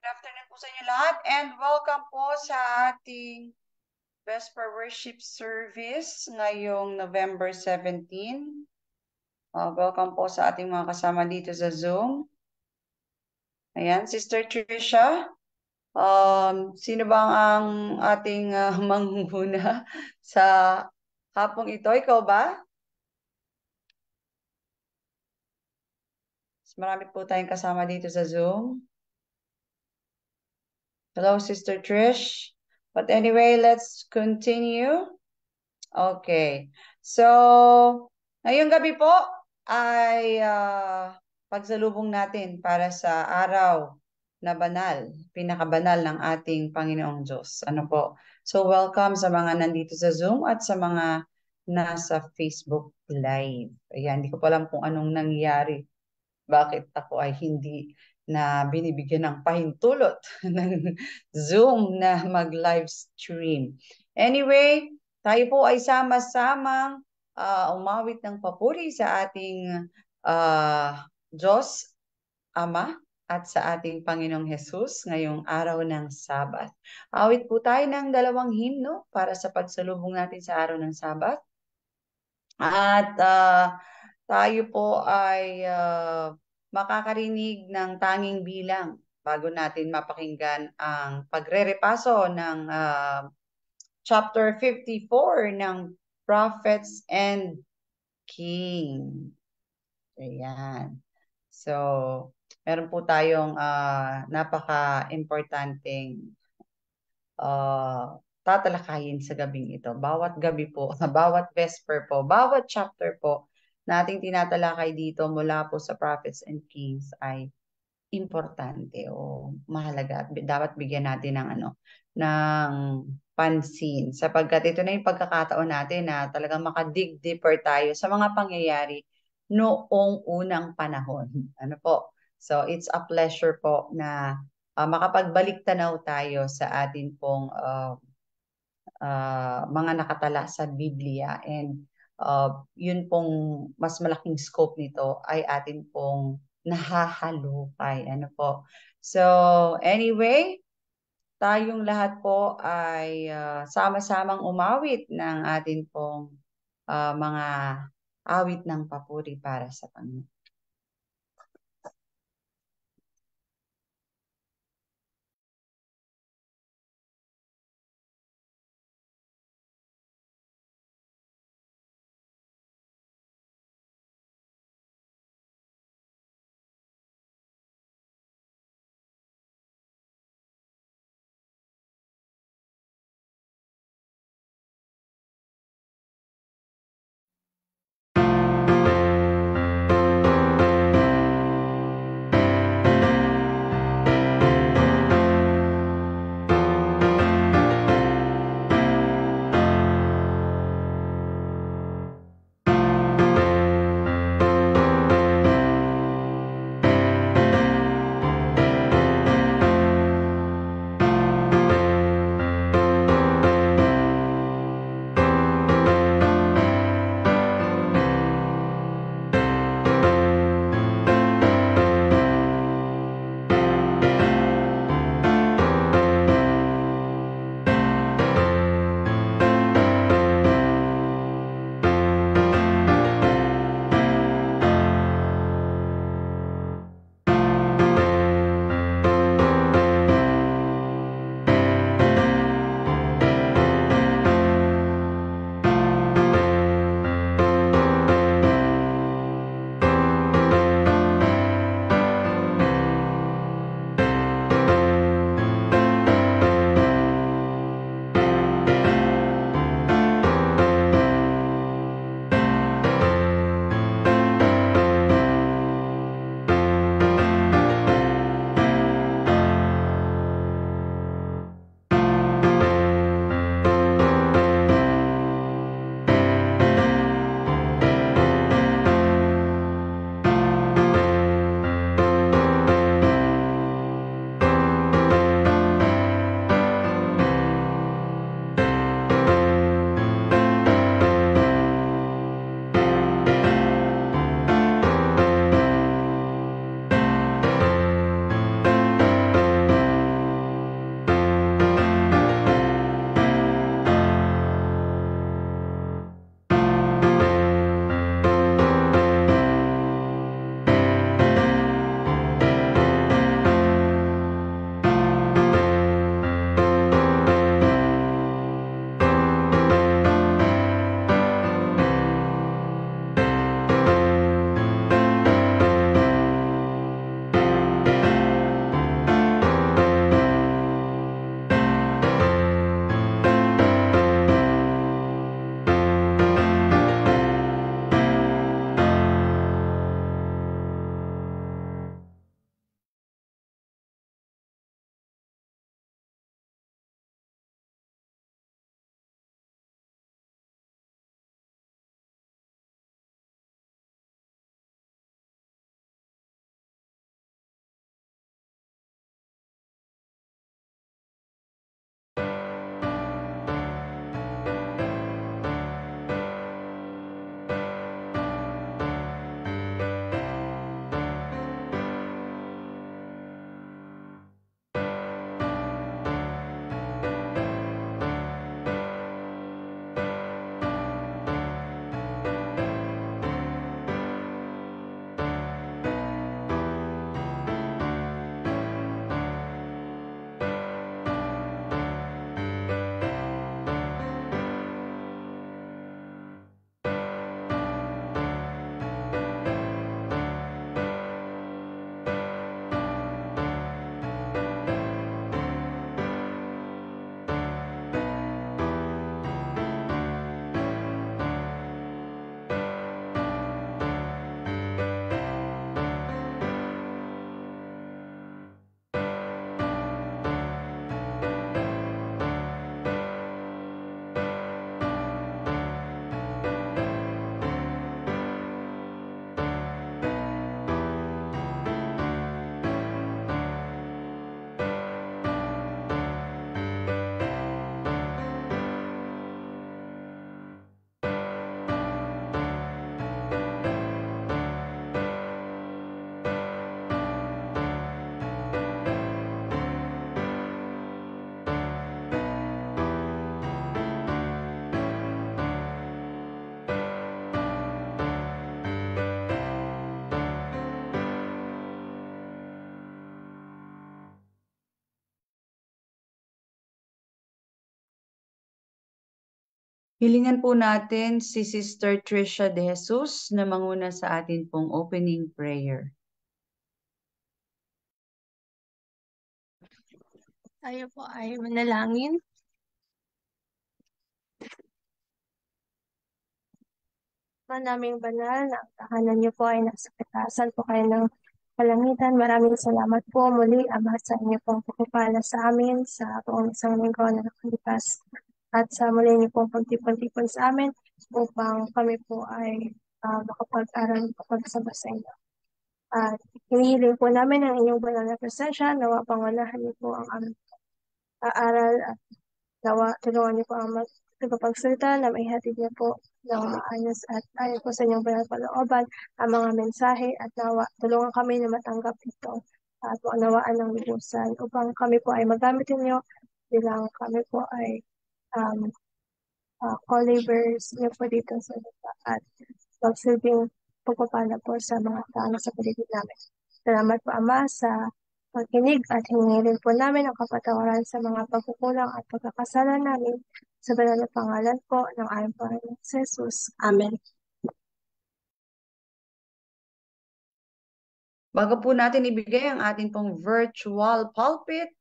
Good afternoon po sa inyo lahat and welcome po sa ating Vesper Worship Service ngayong November 17. Welcome po sa ating mga kasama dito sa Zoom. Ayan, Sister Trisha, sino ba ang ating manghuna sa hapong ito? Ikaw ba? Marami po tayong kasama dito sa Zoom. Hello, Sister Trish. But anyway, let's continue. Okay. So, ngayong gabi po ay pagsalubong natin para sa araw na banal, pinakabanal ng ating Panginoong Diyos. Ano po? So, welcome sa mga nandito sa Zoom at sa mga nasa Facebook Live. Ayan, hindi ko pa alam kung anong nangyari. Bakit ako ay hindi na binibigyan ng pahintulot ng Zoom na mag-live stream. Anyway, tayo po ay sama-samang umawit ng papuri sa ating Diyos Ama at sa ating Panginoong Hesus ngayong araw ng Sabat. Awit po tayo ng dalawang himno para sa pagsalubong natin sa araw ng Sabat. At tayo po ay makakarinig ng tanging bilang bago natin mapakinggan ang pagre-repaso ng chapter 54 ng Prophets and King. Ayan. So, meron po tayong napaka-importanting tatalakayin sa gabing ito. Bawat gabi po, bawat vesper po, bawat chapter po na ating tinatalakay dito mula po sa Prophets and Kings ay importante o mahalaga. Dapat bigyan natin ng ng pansin sapagkat ito na yung pagkakataon natin na talagang makadig deeper tayo sa mga pangyayari noong unang panahon. Ano po? So it's a pleasure po na makapagbalik tanaw tayo sa atin pong mga nakatala sa Biblia and yun pong mas malaking scope nito ay atin pong nahahalukay. Ano po? So, anyway, tayong lahat po ay sama-samang umawit ng atin pong mga awit ng papuri para sa Panginoon. Hilingan po natin si Sister Trisha De Jesus na manguna sa atin pong opening prayer. Tayo po ay manalangin. Manaming banal na ang tahanan niyo po ay nasa katasan po kayo ng kalangitan. Maraming salamat po muli, Ama, sa inyo pong pagpapala sa amin sa buong isang linggo na nakalipas. At sa muli niyo pong pagtipon-tipon sa amin upang kami po ay makapag-aral, makapagsama sa inyo. At hinihiling po namin ang inyong banal na presensya, nawa pangalahan niyo po ang aming aaral at nawa tulungan niyo po ang tagapagsalita na maihatid niyo po ng maayos at ayon po sa inyong banal kalooban ang mga mensahe at nawa tulungan kami na matanggap ito at maunawaan ng lubusan upang kami po ay magamit ninyo bilang kami po ay um, co-laborers niyo po dito sa lupa at magsilbing pagpapala po sa mga tao sa paligid namin. Salamat po, Ama, sa pagkinig at hingilin po namin ang kapatawaran sa mga pagkukulang at pagkakasala namin sa banal na pangalan po ng aming Panginoon Jesus. Amen. Bago po natin ibigay ang ating pong virtual pulpit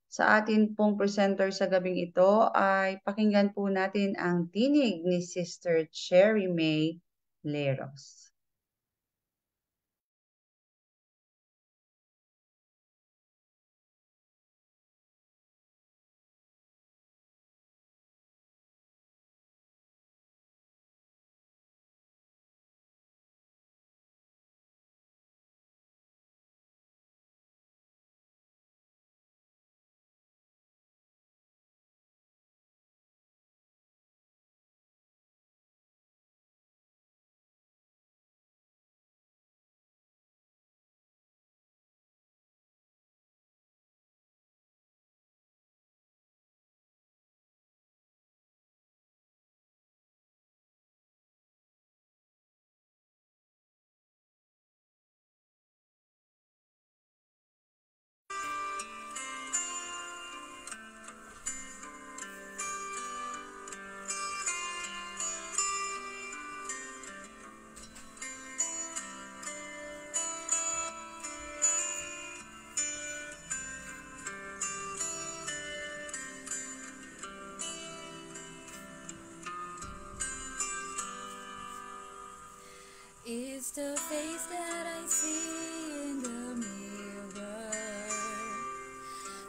sa ating pong presenter sa gabing ito, ay pakinggan po natin ang tinig ni Sister Cherry May Leros. It's the face that I see in the mirror,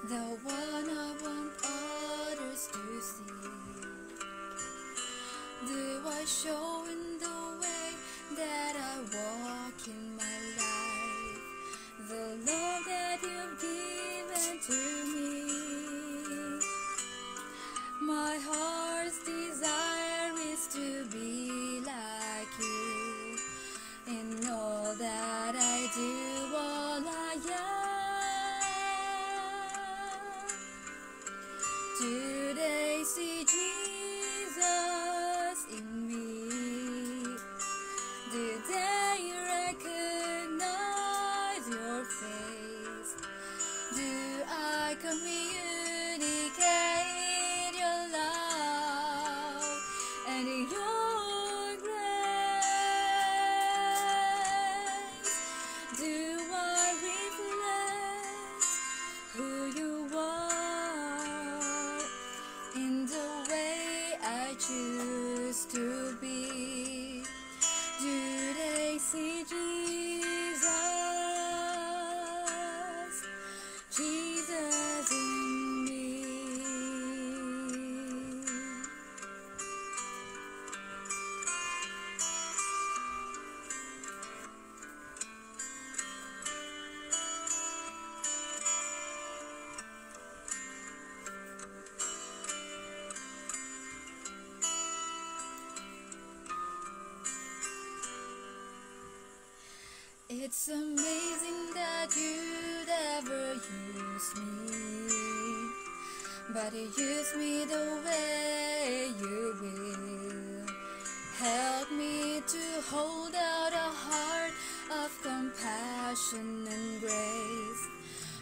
the one I want others to see. Do I show in the way that I walk in my life the love that you've given to me? My heart's desire is to be like you. In all that I do, all I am. Today see Jesus in me. Today recognize your face. Do I communicate your love and your grace? Do I reflect who you are in the way I choose to be? Do they see Jesus, Jesus in me? It's amazing that you'd ever use me, but you use me the way you will. Help me to hold out a heart of compassion and grace,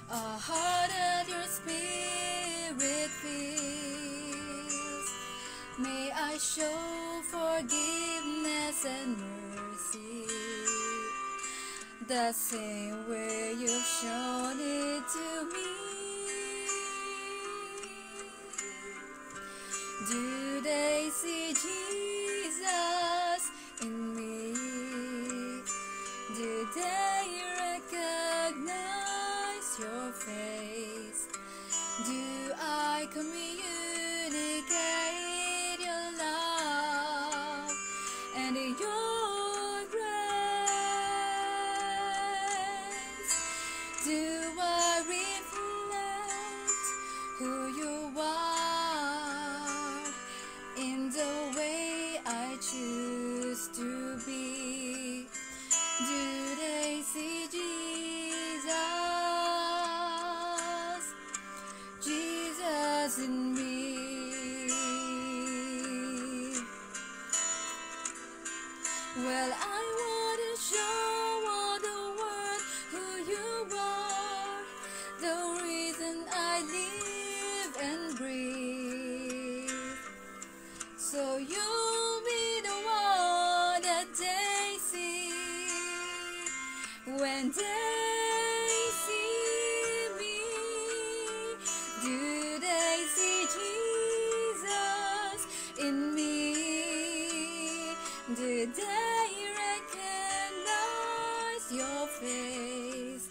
a heart that your spirit fills. May I show forgiveness and mercy, the same way you've shown it to me. Do they see Jesus in me? Do they recognize your face? Do I communicate your love and your grace? Do I reflect who you are in the way I choose to be? Do they see Jesus in me? Well, I want to show all the world who you are, the reason I live and breathe. So you'll be the one that they see when they see me. Do they see Jesus in me? Do they recognize your face?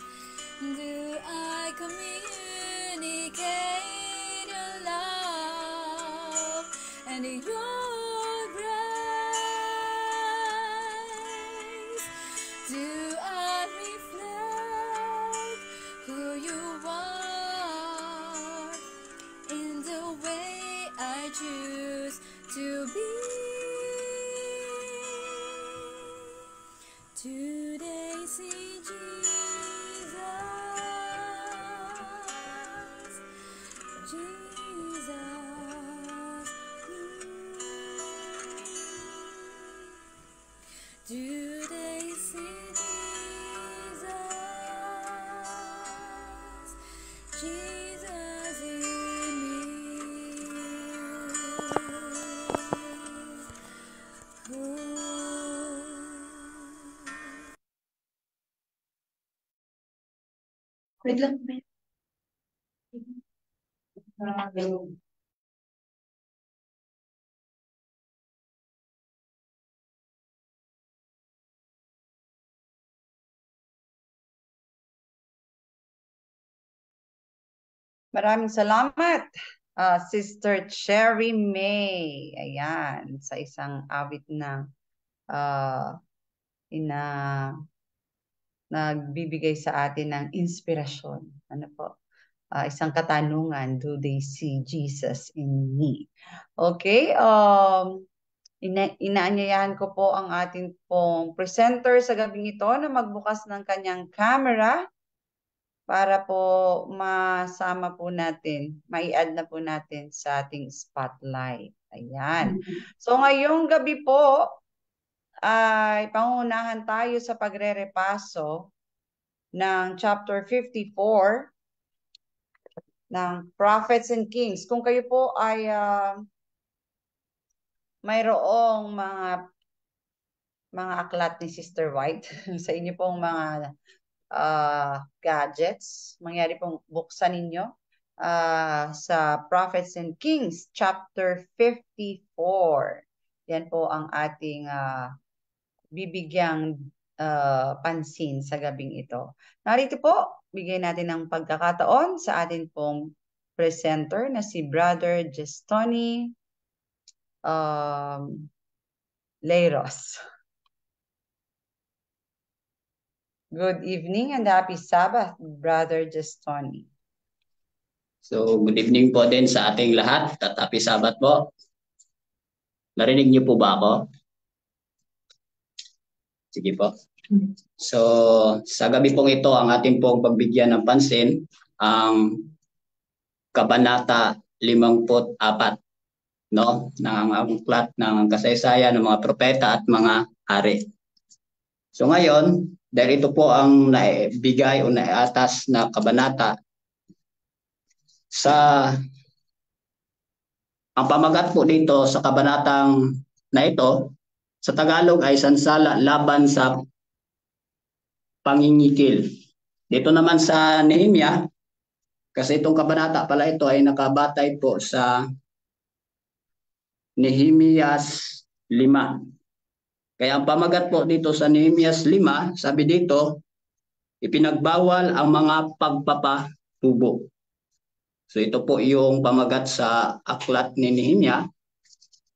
Do I communicate your love and your grace? Do I reflect who you are in the way I choose to be? Do they see Jesus? Jesus. Do they see Jesus? Jesus in me. Wait lang. Maraming salamat, Sister Cherry May. Ayan, sa isang awit na nagbibigay sa atin ng inspirasyon. Ano po? Isang katanungan, do they see Jesus in me? Okay, inaanyayahan ko po ang ating pong presenter sa gabing ito na magbukas ng kanyang camera para po masama po natin, mai-add na po natin sa ating spotlight. Ayan. So ngayong gabi po ay pangunahan tayo sa pagre-repaso ng chapter 54 ng Prophets and Kings. Kung kayo po ay mayroong mga aklat ni Sister White sa inyo pong mga gadgets, mangyari pong buksan ninyo sa Prophets and Kings chapter 54. Yan po ang ating bibigyang pansin sa gabing ito. Narito po, bigyan natin ng pagkakataon sa atin pong presenter na si Brother Gestoni Leiros. Good evening and happy Sabbath, Brother Gestoni. So, good evening po din sa ating lahat at happy Sabbath po. Narinig niyo po ba ako? Sige po. So, sa gabi pong ito, ang ating pong pagbigyan ng pansin, ang Kabanata 54, no? Ng aklat ng kasaysayan ng mga propeta at mga hari. So ngayon, dahil ito po ang naibigay o naiatas na kabanata ang pamagat po dito sa kabanatang na ito, sa Tagalog ay sansala laban sa pangingikil. Dito naman sa Nehemia, kasi itong kabanata pala ito ay nakabatay po sa Nehemias 5. Kaya ang pamagat po dito sa Nehemias 5, sabi dito, ipinagbawal ang mga pagpapatubo. So ito po yung pamagat sa aklat ni Nehemia.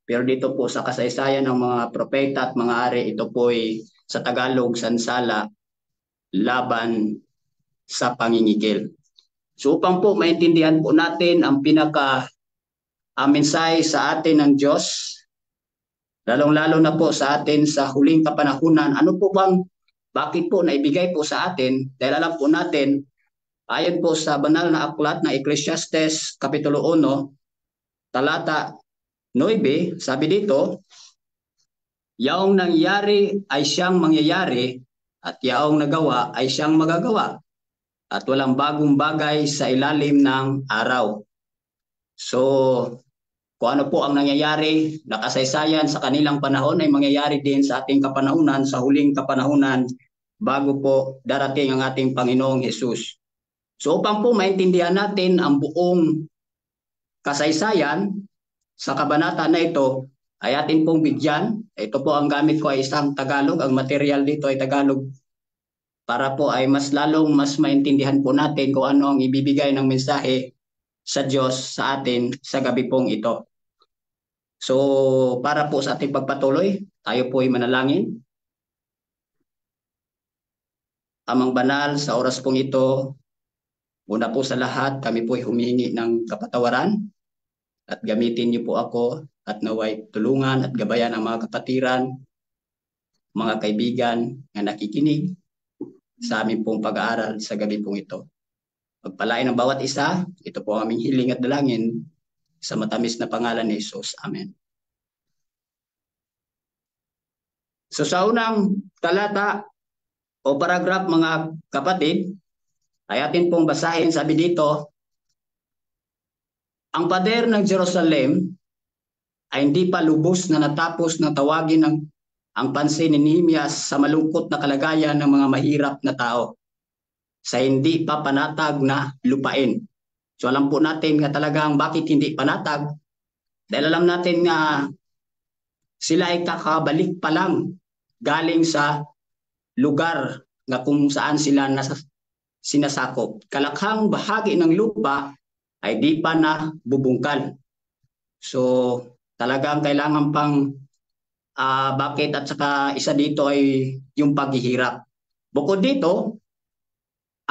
Pero dito po sa kasaysayan ng mga propeta at mga ari, ito po ay sa Tagalog, sansala laban sa pangingigil. So upang po maintindihan po natin ang mensahe sa atin ng Diyos, lalong-lalo na po sa atin sa huling kapanahunan, bakit po naibigay po sa atin? Dahil alam po natin, ayon po sa banal na aklat na Ecclesiastes Kapitulo 1, talata 9, sabi dito, yaong nangyari ay siyang mangyayari at yaong nagawa ay siyang magagawa at walang bagong bagay sa ilalim ng araw. So, kung ano po ang nangyayari na kasaysayan sa kanilang panahon ay mangyayari din sa ating kapanahunan, sa huling kapanahunan, bago po darating ang ating Panginoong Hesus. So upang po maintindihan natin ang buong kasaysayan sa kabanata na ito, ay atin pong bigyan. Ito po ang gamit ko ay isang Tagalog, ang material dito ay Tagalog, para po ay mas maintindihan po natin kung ano ang ibibigay ng mensahe sa Diyos sa atin sa gabi pong ito. So para po sa ating pagpatuloy, tayo po ay manalangin. Amang banal, sa oras pong ito, una po sa lahat, kami po ay humihingi ng kapatawaran at gamitin niyo po ako at naway tulungan at gabayan ang mga kapatiran, mga kaibigan na nakikinig sa aming pong pag-aaral sa gabi pong ito. Pagpalain ng bawat isa, ito po ang aming hiling at dalangin sa matamis na pangalan ni Jesus. Amen. So sa unang talata o paragraph, mga kapatid, ay atin pong basahin. Sabi dito, ang pader ng Jerusalem ay hindi pa lubos na natapos na tawagin ang pansin ni Nehemias sa malungkot na kalagayan ng mga mahirap na tao sa hindi pa panatag na lupain. So alam po natin nga talagang bakit hindi panatag, dahil alam natin nga sila ay kakabalik pa lang galing sa lugar na kung saan sila sinasakop. Kalakhang bahagi ng lupa ay di pa na bubungkal. So talagang kailangan pang bakit, at saka isa dito ay yung paghihirap. Bukod dito,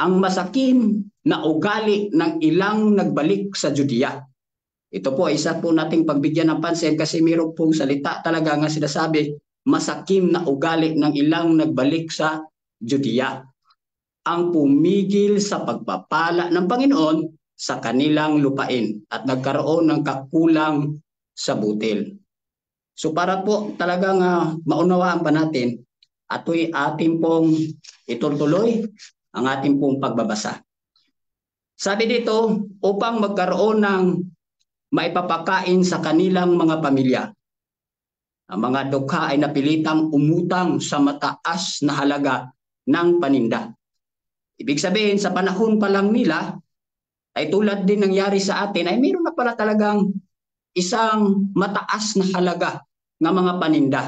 ang masakim na ugali ng ilang nagbalik sa Judea. Ito po isa po nating pagbigyan ng pansin kasi mayroon pong salita talaga nga sinasabi, masakim na ugali ng ilang nagbalik sa Judea ang pumigil sa pagpapala ng Panginoon sa kanilang lupain at nagkaroon ng kakulang sa butil. So para po talagang maunawaan pa natin, ato'y ating pong itutuloy ang ating pong pagbabasa. Sabi dito, upang magkaroon ng maipapakain sa kanilang mga pamilya. Ang mga dukha ay napilitang umutang sa mataas na halaga ng paninda. Ibig sabihin, sa panahon pa lang nila, ay tulad din nangyari sa atin, ay mayroon na pala talagang isang mataas na halaga ng mga paninda.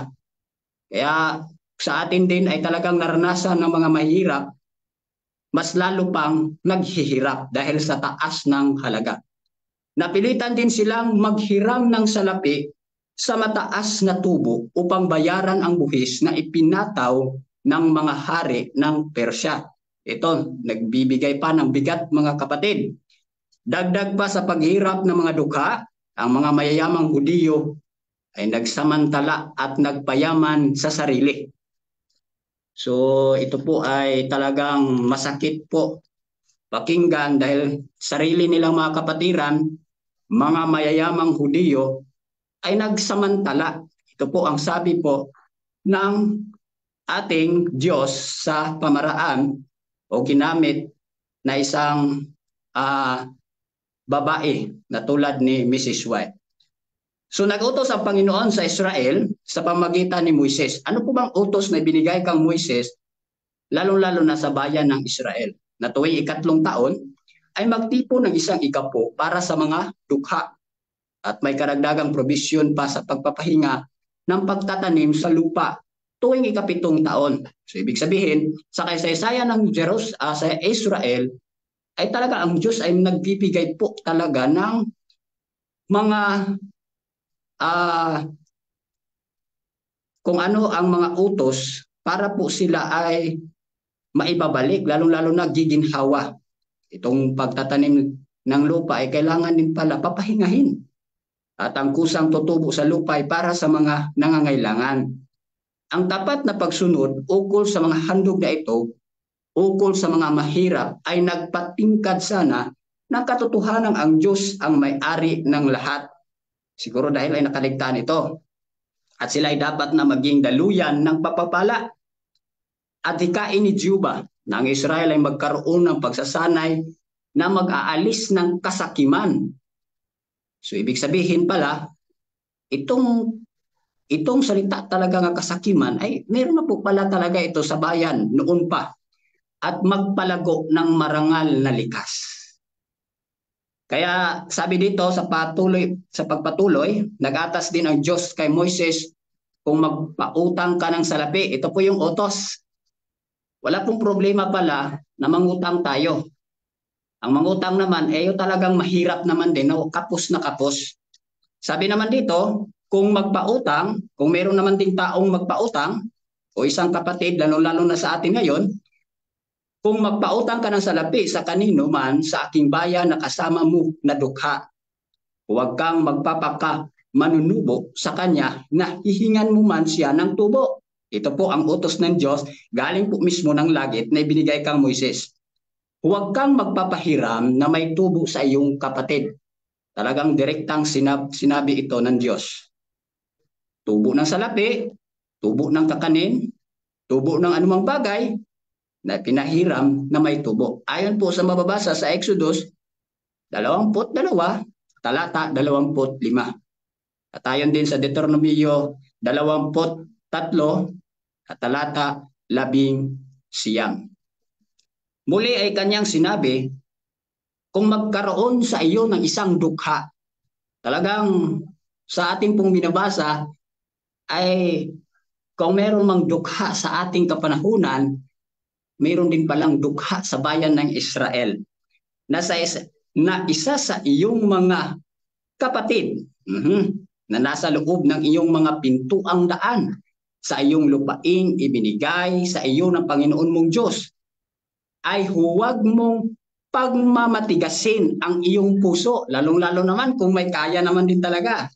Kaya sa atin din ay talagang naranasan ng mga mahirap, mas lalo pang naghihirap dahil sa taas ng halaga. Napilitan din silang maghiram ng salapi sa mataas na tubo upang bayaran ang buhis na ipinataw ng mga hari ng Persya. Ito, nagbibigay pa ng bigat, mga kapatid. Dagdag pa sa paghirap ng mga dukha, ang mga mayayamang Hudiyo ay nagsamantala at nagpayaman sa sarili. So ito po ay talagang masakit po pakinggan dahil sarili nilang mga kapatiran, mga mayayamang Hudiyo, ay nagsamantala. Ito po ang sabi po ng ating Diyos sa pamaraan o ginamit na isang babae na tulad ni Mrs. White. So nag-utos ang Panginoon sa Israel sa pamagitan ni Moises. Ano po bang utos na binigay kang Moises, lalong-lalo na sa bayan ng Israel, na tuwing 3 taon ay magtipon ng isang ikapo para sa mga dukha at may karagdagang probisyon pa sa pagpapahinga ng pagtatanim sa lupa tuwing 7 taon. So ibig sabihin, sa kasaysayan ng sa Israel, ay talaga ang Diyos ay nagbibigay po talaga ng mga kung ano ang mga utos para po sila ay maibabalik, lalong-lalo na giginhawa. Itong pagtatanim ng lupa ay kailangan din pala papahingahin. At ang kusang tutubo sa lupa ay para sa mga nangangailangan. Ang tapat na pagsunod ukol sa mga handog na ito, ukol sa mga mahirap, ay nagpatingkad sana ng katotohanan ang Diyos ang may-ari ng lahat. Siguro dahil ay nakaligtaan ito. At sila ay dapat na maging daluyan ng papapala. At hikain ni Juba na ang Israel ay magkaroon ng pagsasanay na mag-aalis ng kasakiman. So ibig sabihin pala, itong salita talaga ng kasakiman ay meron na po pala talaga ito sa bayan noon pa. At magpalago ng marangal na likas. Kaya sabi dito sa pagpatuloy, nag-atas din ang Diyos kay Moises kung magpautang ka ng salapi. Ito po yung utos. Wala pong problema pala na mangutang tayo. Ang mangutang naman, talagang mahirap naman din, kapos na kapos. Sabi naman dito, kung magpautang, kung meron naman ding taong magpautang, o isang kapatid, lalo-lalo na sa atin ngayon, kung magpautang ka ng salapi sa kanino man sa aking bayan na kasama mo na dukha, huwag kang magpapaka manunubo sa kanya na hihingan mo man siya ng tubo. Ito po ang utos ng Diyos, galing po mismo ng langit na ibinigay kang Moises. Huwag kang magpapahiram na may tubo sa iyong kapatid. Talagang direktang sinabi ito ng Diyos. Tubo ng salapi, tubo ng kakanin, tubo ng anumang bagay, na pinahiram na may tubo. Ayon po sa mababasa sa Exodus 22, talata 25. At ayon din sa Deuteronomio 23, talata 11. Muli ay kanyang sinabi, kung magkaroon sa iyo ng isang dukha, talagang sa ating pong binabasa ay kung meron mang dukha sa ating kapanahunan, mayroon din palang dukha sa bayan ng Israel na isa sa iyong mga kapatid na nasa loob ng iyong mga pintuang daan sa iyong lupain ibinigay sa iyo ng Panginoon mong Diyos, ay huwag mong pagmamatigasin ang iyong puso, lalong-lalo naman kung may kaya naman din talaga.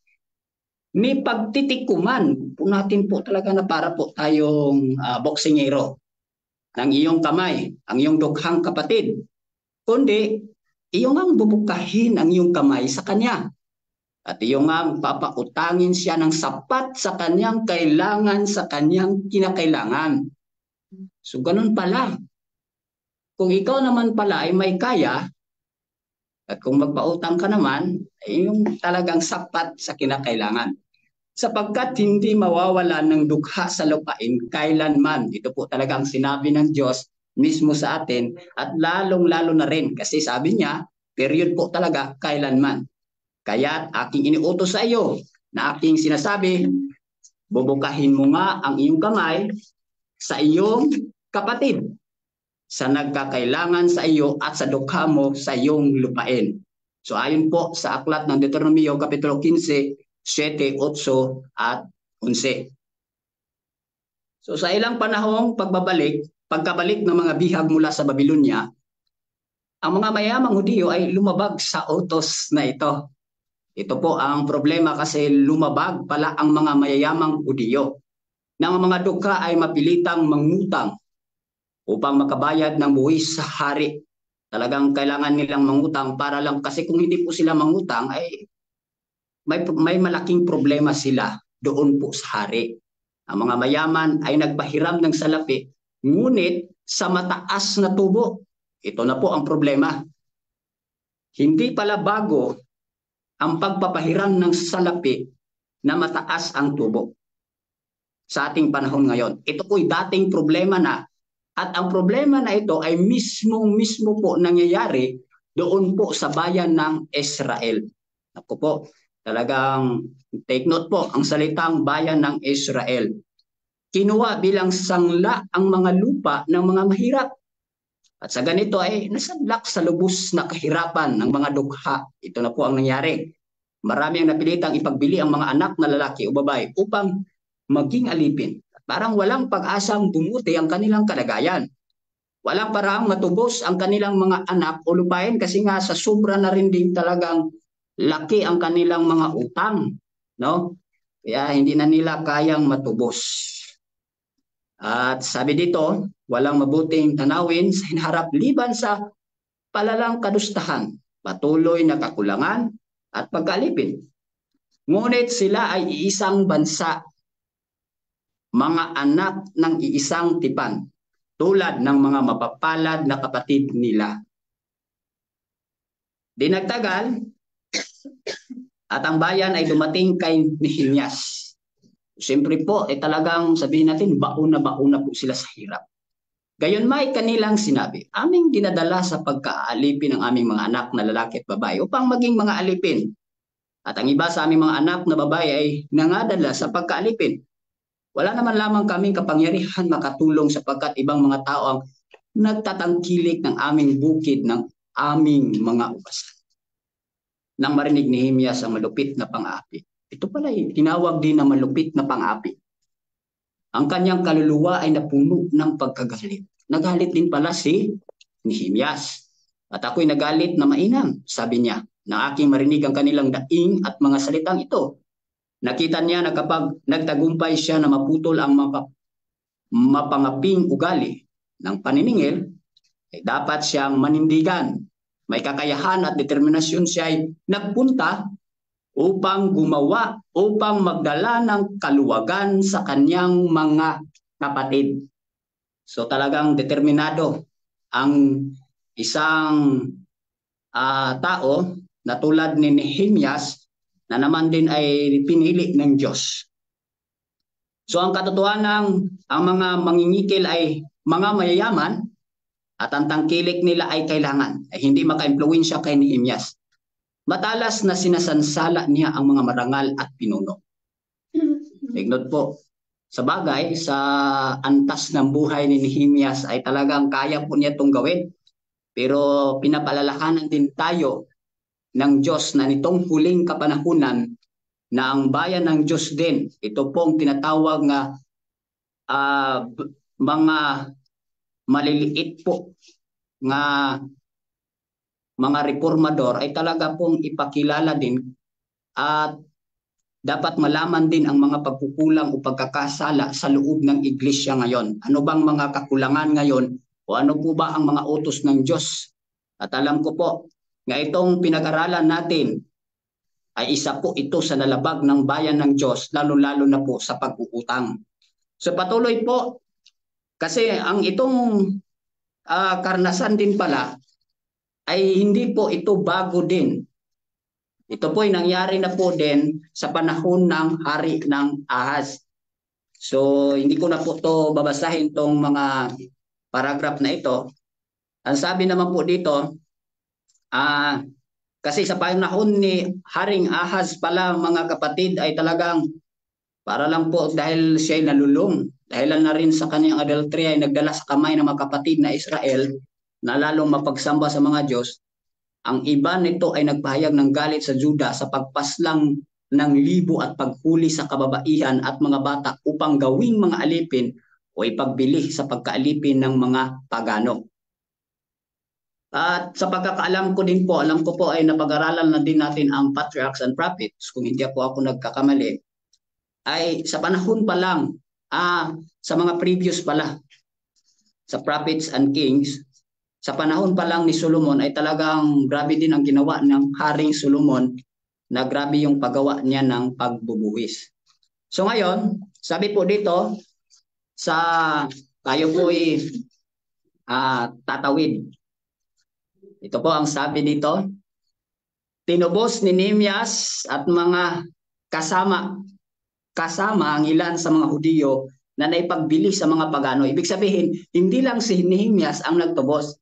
Ni pagtitikuman po natin po talaga na para po tayong boksingero ng iyong kamay, ang iyong dukhang kapatid. Kundi, iyong ang bubukahin ang iyong kamay sa kanya. At iyong ang papautangin siya ng sapat sa kanyang kailangan, sa kanyang kinakailangan. So, ganun pala. Kung ikaw naman pala ay may kaya, at kung magpautang ka naman, ay yung talagang sapat sa kinakailangan. Sapagkat hindi mawawalan ng dukha sa lupain kailanman. Ito po talaga ang sinabi ng Diyos mismo sa atin at lalong-lalo na rin kasi sabi niya, period po talaga kailanman. Kaya aking iniutos sa iyo na aking sinasabi, bubukahin mo nga ang iyong kamay sa iyong kapatid sa nagkakailangan sa iyo at sa dukha mo sa iyong lupain. So ayon po sa aklat ng Deuteronomio Kapitulo 15, 7, 8 at 11. So sa ilang panahong pagkabalik ng mga bihag mula sa Babylonia, ang mga mayamang Hudiyo ay lumabag sa utos na ito. Ito po ang problema kasi lumabag pala ang mga mayayamang Hudiyo. Na ang mga dukha ay mapilitang mangutang upang makabayad ng buwis sa hari. Talagang kailangan nilang mangutang para lang kasi kung hindi po sila mangutang ay may malaking problema sila doon po sa hari. Ang mga mayaman ay nagpahiram ng salapi, ngunit sa mataas na tubo. Ito na po ang problema. Hindi pala bago ang pagpapahiram ng salapi na mataas ang tubo. sa ating panahon ngayon. Ito po'y dating problema na, at ang problema na ito ay mismo po nangyayari doon po sa bayan ng Israel. Ako po, talagang take note po, ang salitang bayan ng Israel. Kinuha bilang sangla ang mga lupa ng mga mahirap. At sa ganito ay nasadlak sa lubos na kahirapan ng mga dukha. Ito na po ang nangyari. Marami ang napilitang ipagbili ang mga anak na lalaki o babae upang maging alipin. Parang walang pag-asang bumuti ang kanilang kalagayan. Walang paraang matubos ang kanilang mga anak o lupain kasi nga sa sobra na rin din talagang laki ang kanilang mga utang. No? Kaya hindi na nila kayang matubos. At sabi dito, walang mabuting tanawin sa hinaharap liban sa palalang kadustahan, patuloy na kakulangan at pagkalipin. Ngunit sila ay iisang bansa, mga anak ng iisang tipan, tulad ng mga mapapalad na kapatid nila. Di nagtagal, at ang bayan ay dumating kay Nehemias. Siyempre po, talagang sabihin natin, baon na po sila sa hirap. Gayon may kanilang sinabi, aming dinadala sa pagkaalipin ng aming mga anak na lalaki at babae upang maging mga alipin. At ang iba sa aming mga anak na babae ay nangadala sa pagkaalipin. Wala naman lamang kaming kapangyarihan makatulong sapagkat ibang mga tao ang nagtatangkilik ng aming bukid ng aming mga ubasan. Nang marinig ni Nehemias ang malupit na pang-api. Ito pala tinawag din na malupit na pang-api. Ang kanyang kaluluwa ay napuno ng pagkagalit. Nagalit din pala si Nehemias. At ako'y nagalit na mainam, sabi niya, na aking marinig ang kanilang daing at mga salitang ito. Nakita niya na kapag nagtagumpay siya na maputol ang mapangaping ugali ng paniningil, ay dapat siyang manindigan. May kakayahan at determinasyon siya ay nagpunta upang gumawa, upang magdala ng kaluwagan sa kanyang mga kapatid. So talagang determinado ang isang tao na tulad ni Nehemias na naman din ay pinili ng Diyos. So ang katotohanan, ang mga mangingikil ay mga mayayaman at ang tangkilik nila ay kailangan, ay hindi maka-impluwensya kay Nehemias. Matalas na sinasansala niya ang mga marangal at pinuno. Ignot po. Sa bagay, sa antas ng buhay ni Nehemias ay talagang kaya po niya itong gawin. Pero pinapalalakanan din tayo ng Diyos na nitong huling kapanahunan na ang bayan ng Diyos din, ito pong tinatawag nga mga maliliit po nga mga reformador ay talaga pong ipakilala din at dapat malaman din ang mga pagkukulang o pagkakasala sa loob ng iglesia ngayon. Ano bang mga kakulangan ngayon o ano po ba ang mga utos ng Diyos? At alam ko po, nga itong pinag-aralan natin ay isa po ito sa nalabag ng bayan ng Diyos, lalo-lalo na po sa pag-uutang. So patuloy po, kasi ang itong karanasan din pala, ay hindi po ito bago din. Ito po ay nangyari na po din sa panahon ng hari ng Ahaz. So hindi ko na po ito babasahin itong mga paragraph na ito. Ang sabi naman po dito, kasi sa panahon ni Haring Ahaz pala mga kapatid ay talagang para lang po dahil siya ay nalulung. Dahil na rin sa kanyang adultery ay nagdala sa kamay ng mga kapatid na Israel na lalong mapagsamba sa mga Diyos. Ang iba nito ay nagpahayag ng galit sa Juda sa pagpaslang ng libo at paghuli sa kababaihan at mga bata upang gawing mga alipin o ipagbili sa pagkaalipin ng mga pagano. At sa pagkakaalam ko din po, alam ko po ay napag-aralan na din natin ang Patriarchs and Prophets, kung hindi po ako nagkakamali, ay sa panahon pa lang, sa mga previous pala, sa Prophets and Kings, sa panahon pa lang ni Solomon ay talagang grabe din ang ginawa ng Haring Solomon na grabe yung paggawa niya ng pagbubuwis. So ngayon, sabi po dito, tayo po ay tatawid. Ito po ang sabi dito, tinubos ni Nehemias at mga kasama kasama ang ilan sa mga Hudiyo na naipagbili sa mga pagano. Ibig sabihin, hindi lang si Nehemias ang nagtubos.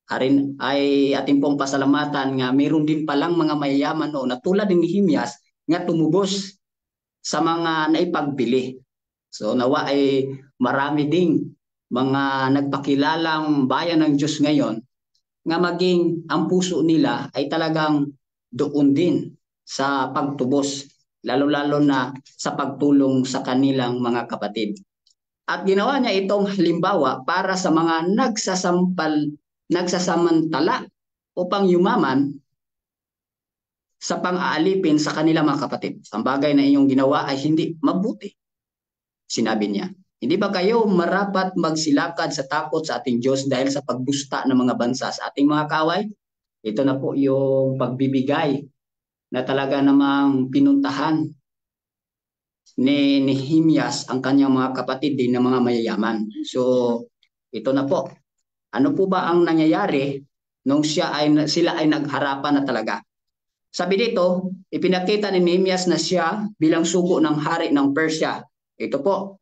Harin ay ating pong pasalamatan nga mayroon din palang mga mayayaman noon na tulad ni Nehemias nga tumubos sa mga naipagbili. So nawa ay marami ding mga nagpakilalang bayan ng Diyos ngayon nga maging ang puso nila ay talagang doon din sa pagtubos, lalo-lalo na sa pagtulong sa kanilang mga kapatid. At ginawa niya itong halimbawa para sa mga nagsasamantala upang yumaman sa pang-aalipin sa kanilang mga kapatid. Ang bagay na iyong ginawa ay hindi mabuti. Sinabi niya, hindi ba kayo marapat magsilakad sa takot sa ating Diyos dahil sa pagbusta ng mga bansa sa ating mga kaway? Ito na po yung pagbibigay na talaga namang pinuntahan ni Nehemias ang kanyang mga kapatid din ng mga mayayaman. So ito na po. Ano po ba ang nangyayari nung sila ay nagharapan na talaga? Sabi dito, ipinakita ni Nehemias na siya bilang sugo ng hari ng Persia. Ito po.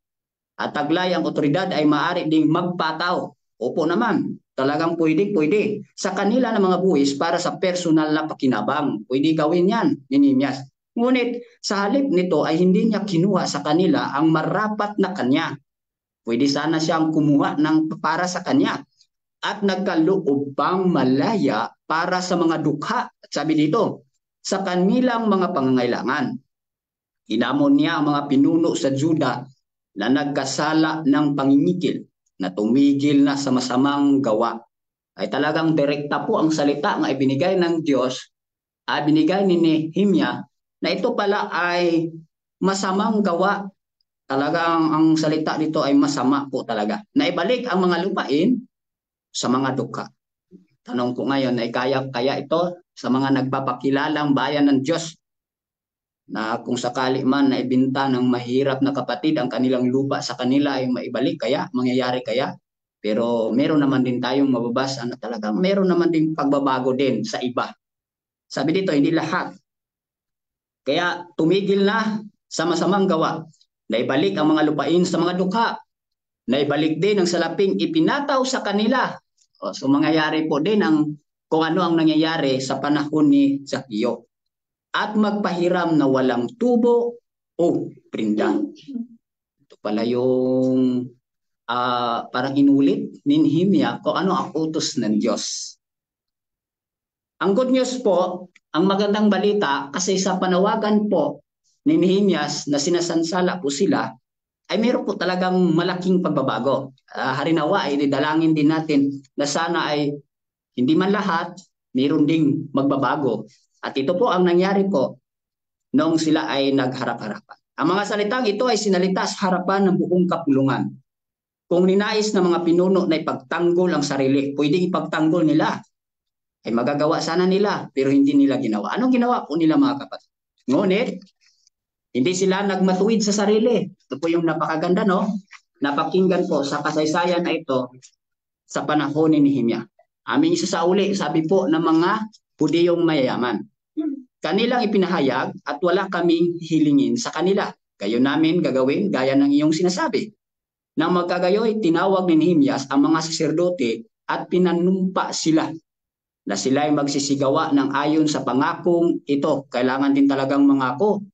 At taglay ang otoridad ay maaari ding magpataw. Opo naman, talagang pwede. Sa kanila ng mga buwis para sa personal na pakinabang. Pwede gawin yan ni Nehemias. Ngunit sa halip nito ay hindi niya kinuha sa kanila ang marapat na kanya. Pwede sana siyang kumuha para sa kanya. At nagkaloob pang malaya para sa mga dukha. Sabi dito, sa kanilang mga pangangailangan. Hinamon niya ang mga pinuno sa Juda na nagkasala ng pangingikil, na tumigil na sa masamang gawa. Ay talagang direkta po ang salita na ibinigay ng Diyos, ay binigay ni Nehemia, na ito pala ay masamang gawa. Talagang ang salita dito ay masama po talaga. Na ibalik ang mga lupain sa mga dukha. Tanong ko ngayon ay kaya ito sa mga nagpapakilalang bayan ng Diyos na kung sakali man na ibinta ng mahirap na kapatid ang kanilang lupa sa kanila ay maibalik kaya, mangyayari kaya. Pero meron naman din tayong mababasa na talagang meron naman din pagbabago din sa iba. Sabi dito, hindi lahat. Kaya tumigil na sa masamang gawa. Naibalik ang mga lupain sa mga dukha. Naibalik din ang salaping ipinataw sa kanila. So mangyayari po din kung ano ang nangyayari sa panahon ni Zakeo. At magpahiram na walang tubo o prinda. Ito pala yung parang inulit ni Nehemia kung ano ang utos ng Diyos. Ang good news po, ang magandang balita, kasi sa panawagan po ni Nehemias na sinasansala po sila, ay meron po talagang malaking pagbabago. Harinawa ay dalangin din natin na sana ay hindi man lahat, meron ding magbabago. At ito po ang nangyari po noong sila ay nagharap-harapan. Ang mga salitang ito ay sinalita sa harapan ng buong kapulungan. Kung ninais ng mga pinuno na ipagtanggol ang sarili, pwedeng ipagtanggol nila. Ay magagawa sana nila, pero hindi nila ginawa. Anong ginawa po nila mga kapatid? Ngunit, hindi sila nagmatuwid sa sarili. Ito po yung napakaganda, no? Napakinggan po sa kasaysayan na ito sa panahon ni Nehemia. Aming isasauli, sabi po ng mga Hudiyong mayayaman. Kanilang ipinahayag at wala kaming hilingin sa kanila. Kayo namin gagawin gaya ng iyong sinasabi. Nang magkagayoy, tinawag ni Nehemias ang mga saserdote at pinanumpa sila na sila ay magsisigawa ng ayon sa pangakong ito. Kailangan din talagang mangako.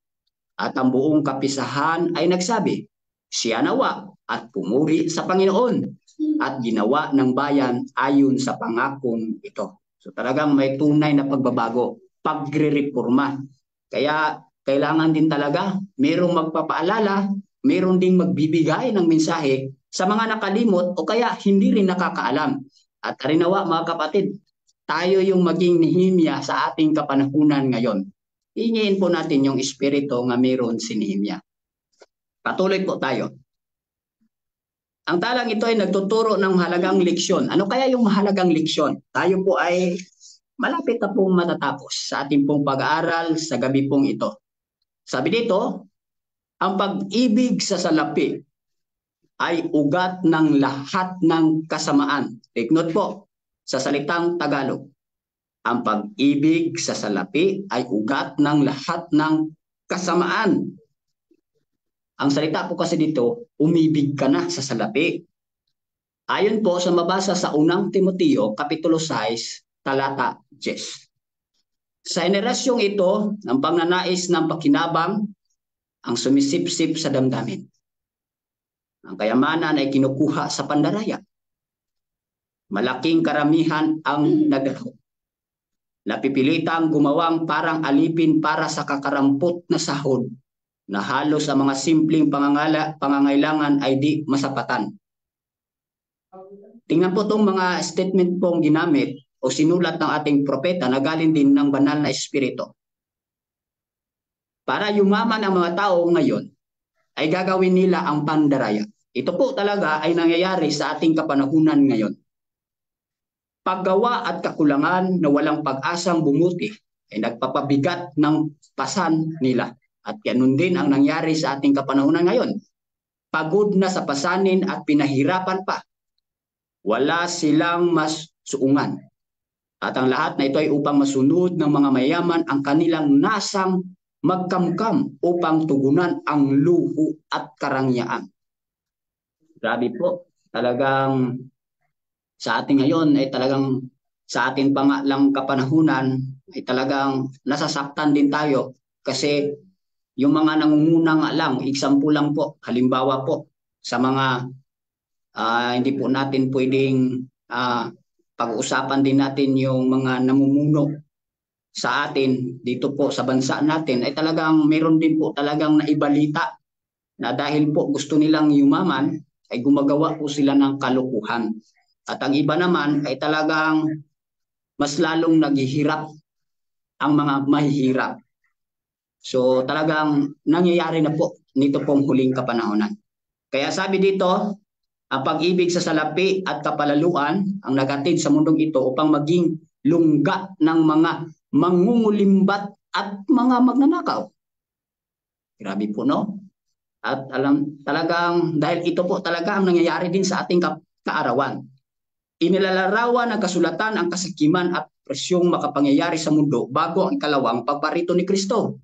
At ang buong kapisahan ay nagsabi, siya nawa at pumuri sa Panginoon at ginawa ng bayan ayon sa pangakong ito. So talagang may tunay na pagbabago, pagre-reforma. Kaya kailangan din talaga mayroong magpapaalala, mayroong ding magbibigay ng mensahe sa mga nakalimot o kaya hindi rin nakakaalam. At harinawa mga kapatid, tayo yung maging Nehemia sa ating kapanahunan ngayon. Hingin po natin yung espiritu nga mayroon si Nehemia. Patuloy po tayo. Ang talang ito ay nagtuturo ng mahalagang leksyon. Ano kaya yung mahalagang leksyon? Tayo po ay malapit na pong matatapos sa ating pong pag-aaral sa gabi pong ito. Sabi dito, ang pag-ibig sa salapi ay ugat ng lahat ng kasamaan. Take note po sa salitang Tagalog. Ang pag-ibig sa salapi ay ugat ng lahat ng kasamaan. Ang salita po kasi dito, umibig ka na sa salapi. Ayon po sa mabasa sa unang Timoteo, Kapitulo 6, talata 10. Sa henerasyong ito, ng pagnanais ng pakinabang, ang sumisipsip sa damdamin. Ang kayamanan ay kinukuha sa pandaraya. Malaking karamihan ang nagdako. Napipilitang gumawang parang alipin para sa kakarampot na sahod na halos sa mga simpleng pangangailangan ay di masapatan. Tingnan po itong mga statement pong ginamit o sinulat ng ating propeta na galing din ng banal na espiritu. Para yumaman ang mga tao ngayon, ay gagawin nila ang pandaraya. Ito po talaga ay nangyayari sa ating kapanahunan ngayon. Paggawa at kakulangan na walang pag-asang bumuti ay nagpapabigat ng pasan nila. At ganun din ang nangyari sa ating kapanahunan ngayon. Pagod na sa pasanin at pinahirapan pa. Wala silang mas suungan. At ang lahat na ito ay upang masunod ng mga mayaman ang kanilang nasang magkamkam upang tugunan ang luho at karangyaan. Grabe po. Talagang sa atin ngayon ay talagang sa ating pangalang kapanahunan ay talagang nasasaktan din tayo kasi yung mga nangunguna nga lang, example lang po, halimbawa po sa mga hindi po natin pwedeng pag-uusapan din natin yung mga namumuno sa atin dito po sa bansa natin ay talagang meron din po talagang naibalita na dahil po gusto nilang yumaman ay gumagawa po sila ng kalukuhan. At ang iba naman ay talagang mas lalong naghihirap ang mga mahihirap. So talagang nangyayari na po nito pong huling kapanahonan. Kaya sabi dito, ang pag-ibig sa salapi at kapalaluan ang nagatid sa mundong ito upang maging lungga ng mga mangungulimbat at mga magnanakaw. Grabe po, no? At alam talagang dahil ito po talaga ang nangyayari din sa ating kaarawan. Inilalarawan ng kasulatan ang kasakiman at presyong makapangyayari sa mundo bago ang ikalawang pagparito ni Kristo.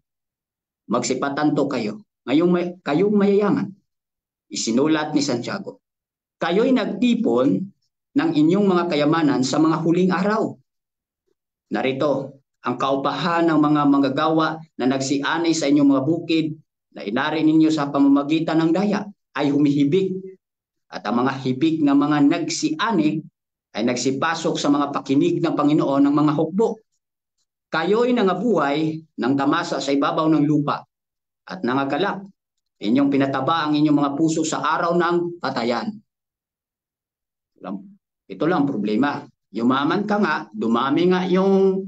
Magsipatanto kayo. Kayong mayayaman. Isinulat ni Santiago. Kayo'y nagtipon ng inyong mga kayamanan sa mga huling araw. Narito, ang kaupahan ng mga manggagawa na nagsianay sa inyong mga bukid na inari ninyo sa pamamagitan ng daya ay humihibik. At ang mga hibik ng mga nagsiani ay nagsipasok sa mga pakinig ng Panginoon ng mga hukbo. Kayo'y nangabuhay ng tamasa sa ibabaw ng lupa at nangagalak. Inyong pinataba ang inyong mga puso sa araw ng patayan. Ito lang problema. Yumaman ka nga, dumami nga yung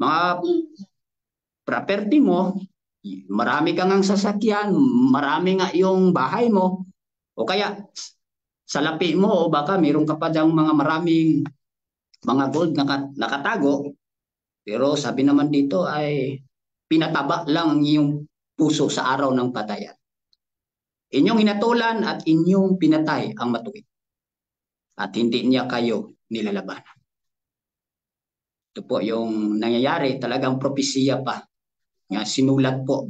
mga property mo, marami kang ang sasakyan, marami nga yung bahay mo, o kaya sa lapi mo, o baka mayroon ka pa dyang mga maraming mga gold na nakatago, pero sabi naman dito ay pinataba lang ang iyong puso sa araw ng patayan. Inyong hinatulan at inyong pinatay ang matuwid. At hindi niya kayo nilalabanan. Ito po yung nangyayari, talagang propesiya pa. Nga sinulat po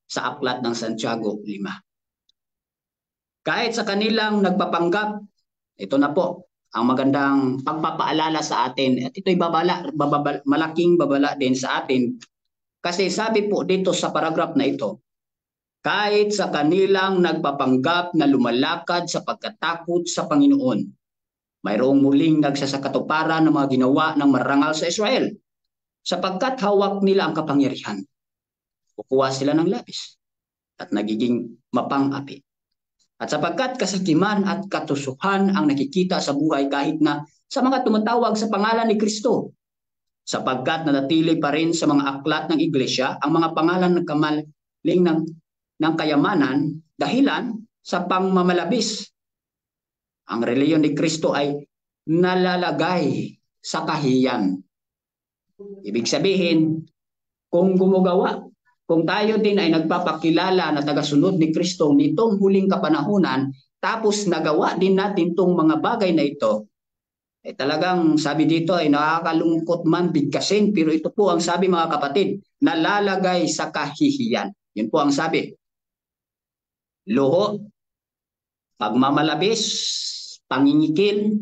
sa aklat ng Santiago 5. Kahit sa kanilang nagpapanggap, ito na po ang magandang pagpapaalala sa atin. At ito'y malaking babala din sa atin. Kasi sabi po dito sa paragraph na ito, kahit sa kanilang nagpapanggap na lumalakad sa pagkatakot sa Panginoon, mayroong muling nagsasakatuparan ng mga ginawa ng marangal sa Israel, sapagkat hawak nila ang kapangyarihan. Kukuha sila ng labis at nagiging mapang-api. At sapagkat kasakiman at katusuhan ang nakikita sa buhay kahit na sa mga tumatawag sa pangalan ni Kristo, sapagkat nanatili pa rin sa mga aklat ng iglesia ang mga pangalan ng kamaling ng kayamanan dahilan sa pangmamalabis. Ang reliyon ni Kristo ay nalalagay sa kahiyan. Ibig sabihin, kung tayo din ay nagpapakilala na tagasunod ni Kristo nitong huling kapanahunan, tapos nagawa din natin itong mga bagay na ito, eh talagang sabi dito ay nakakalungkot man bigkasin, pero ito po ang sabi mga kapatid, nalalagay sa kahihiyan. Yun po ang sabi. luho, pagmamalabis, pangingikil,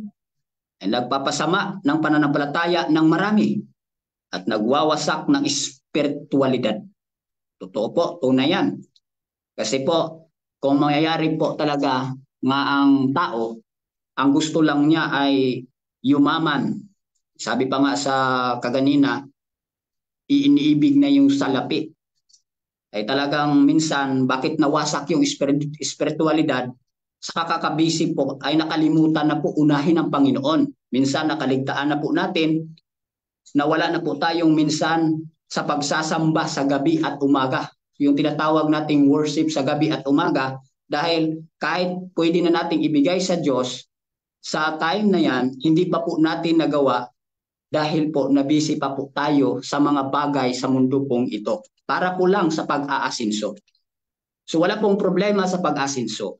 ay nagpapasama ng pananampalataya ng marami at nagwawasak ng espiritualidad. Totoo po, tunay yan. Kasi po, kung mangyayari po talaga nga ang tao, ang gusto lang niya ay yumaman. Sabi pa nga sa kaganina, iniibig na yung salapi. Ay talagang minsan, bakit nawasak yung espiritualidad, sa kakabisi po ay nakalimutan na po unahin ang Panginoon. Minsan nakaligtaan na po natin, nawala na po tayong minsan sa pagsasamba sa gabi at umaga. Yung tinatawag nating worship sa gabi at umaga, dahil kahit pwede na nating ibigay sa Diyos, sa time na yan, hindi pa po natin nagawa dahil po nabisi pa po tayo sa mga bagay sa mundo pong ito. Para po lang sa pag-aasinso. So wala pong problema sa pag-asinso.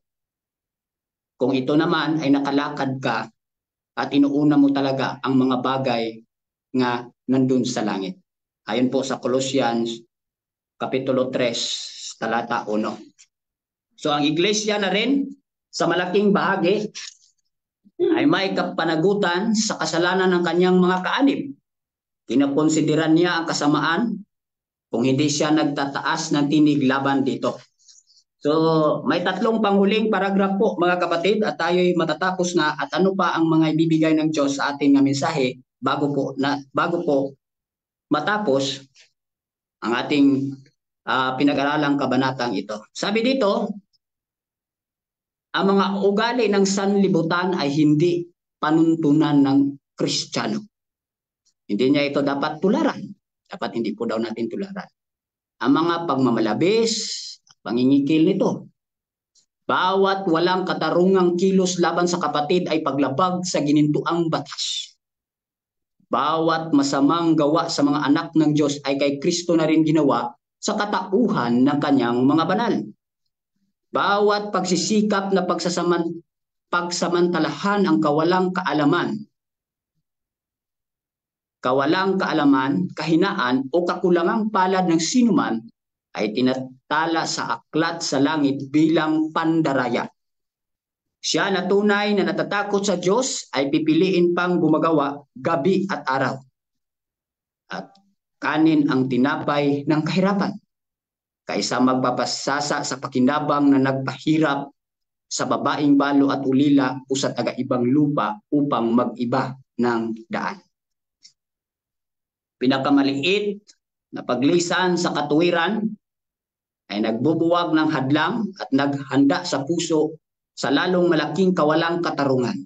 Kung ito naman ay nakalakad ka at inuuna mo talaga ang mga bagay nga nandun sa langit. Ayon po sa Colossians Kapitulo 3, talata 1. So ang iglesia na rin sa malaking bahagi ay may kapanagutan sa kasalanan ng kanyang mga kaanib. Kinakonsideran niya ang kasamaan kung hindi siya nagtataas ng tinig laban dito. So may tatlong panghuling paragraph po mga kapatid at tayo'y matatapos na at ano pa ang mga ibibigay ng Diyos sa ating mensahe bago po matapos ang ating pinag-aralang kabanatang ito. Sabi dito, ang mga ugali ng sanlibutan ay hindi panuntunan ng Kristiyano. Hindi niya ito dapat tularan. Dapat hindi po daw natin tularan. Ang mga pagmamalabis, pangingikil nito. Bawat walang katarungang kilos laban sa kapatid ay paglabag sa ginintuang batas. Bawat masamang gawa sa mga anak ng Diyos ay kay Kristo na rin ginawa sa katauhan ng kanyang mga banal. Bawat pagsisikap na pagsamantalahan ang kawalang kaalaman, kahinaan o kakulangang palad ng sinuman ay tinatala sa aklat sa langit bilang pandaraya. Siya na tunay na natatakot sa Diyos ay pipiliin pang gumagawa gabi at araw. At kanin ang tinapay ng kahirapan kaysa magpapasasa sa pakinabang na nagpahirap sa babaeng balo at ulila o sa taga-ibang lupa upang mag-iba ng daan. Pinakamaliit na paglisan sa katuwiran ay nagbubuwag ng hadlang at naghanda sa puso sa lalong malaking kawalang katarungan.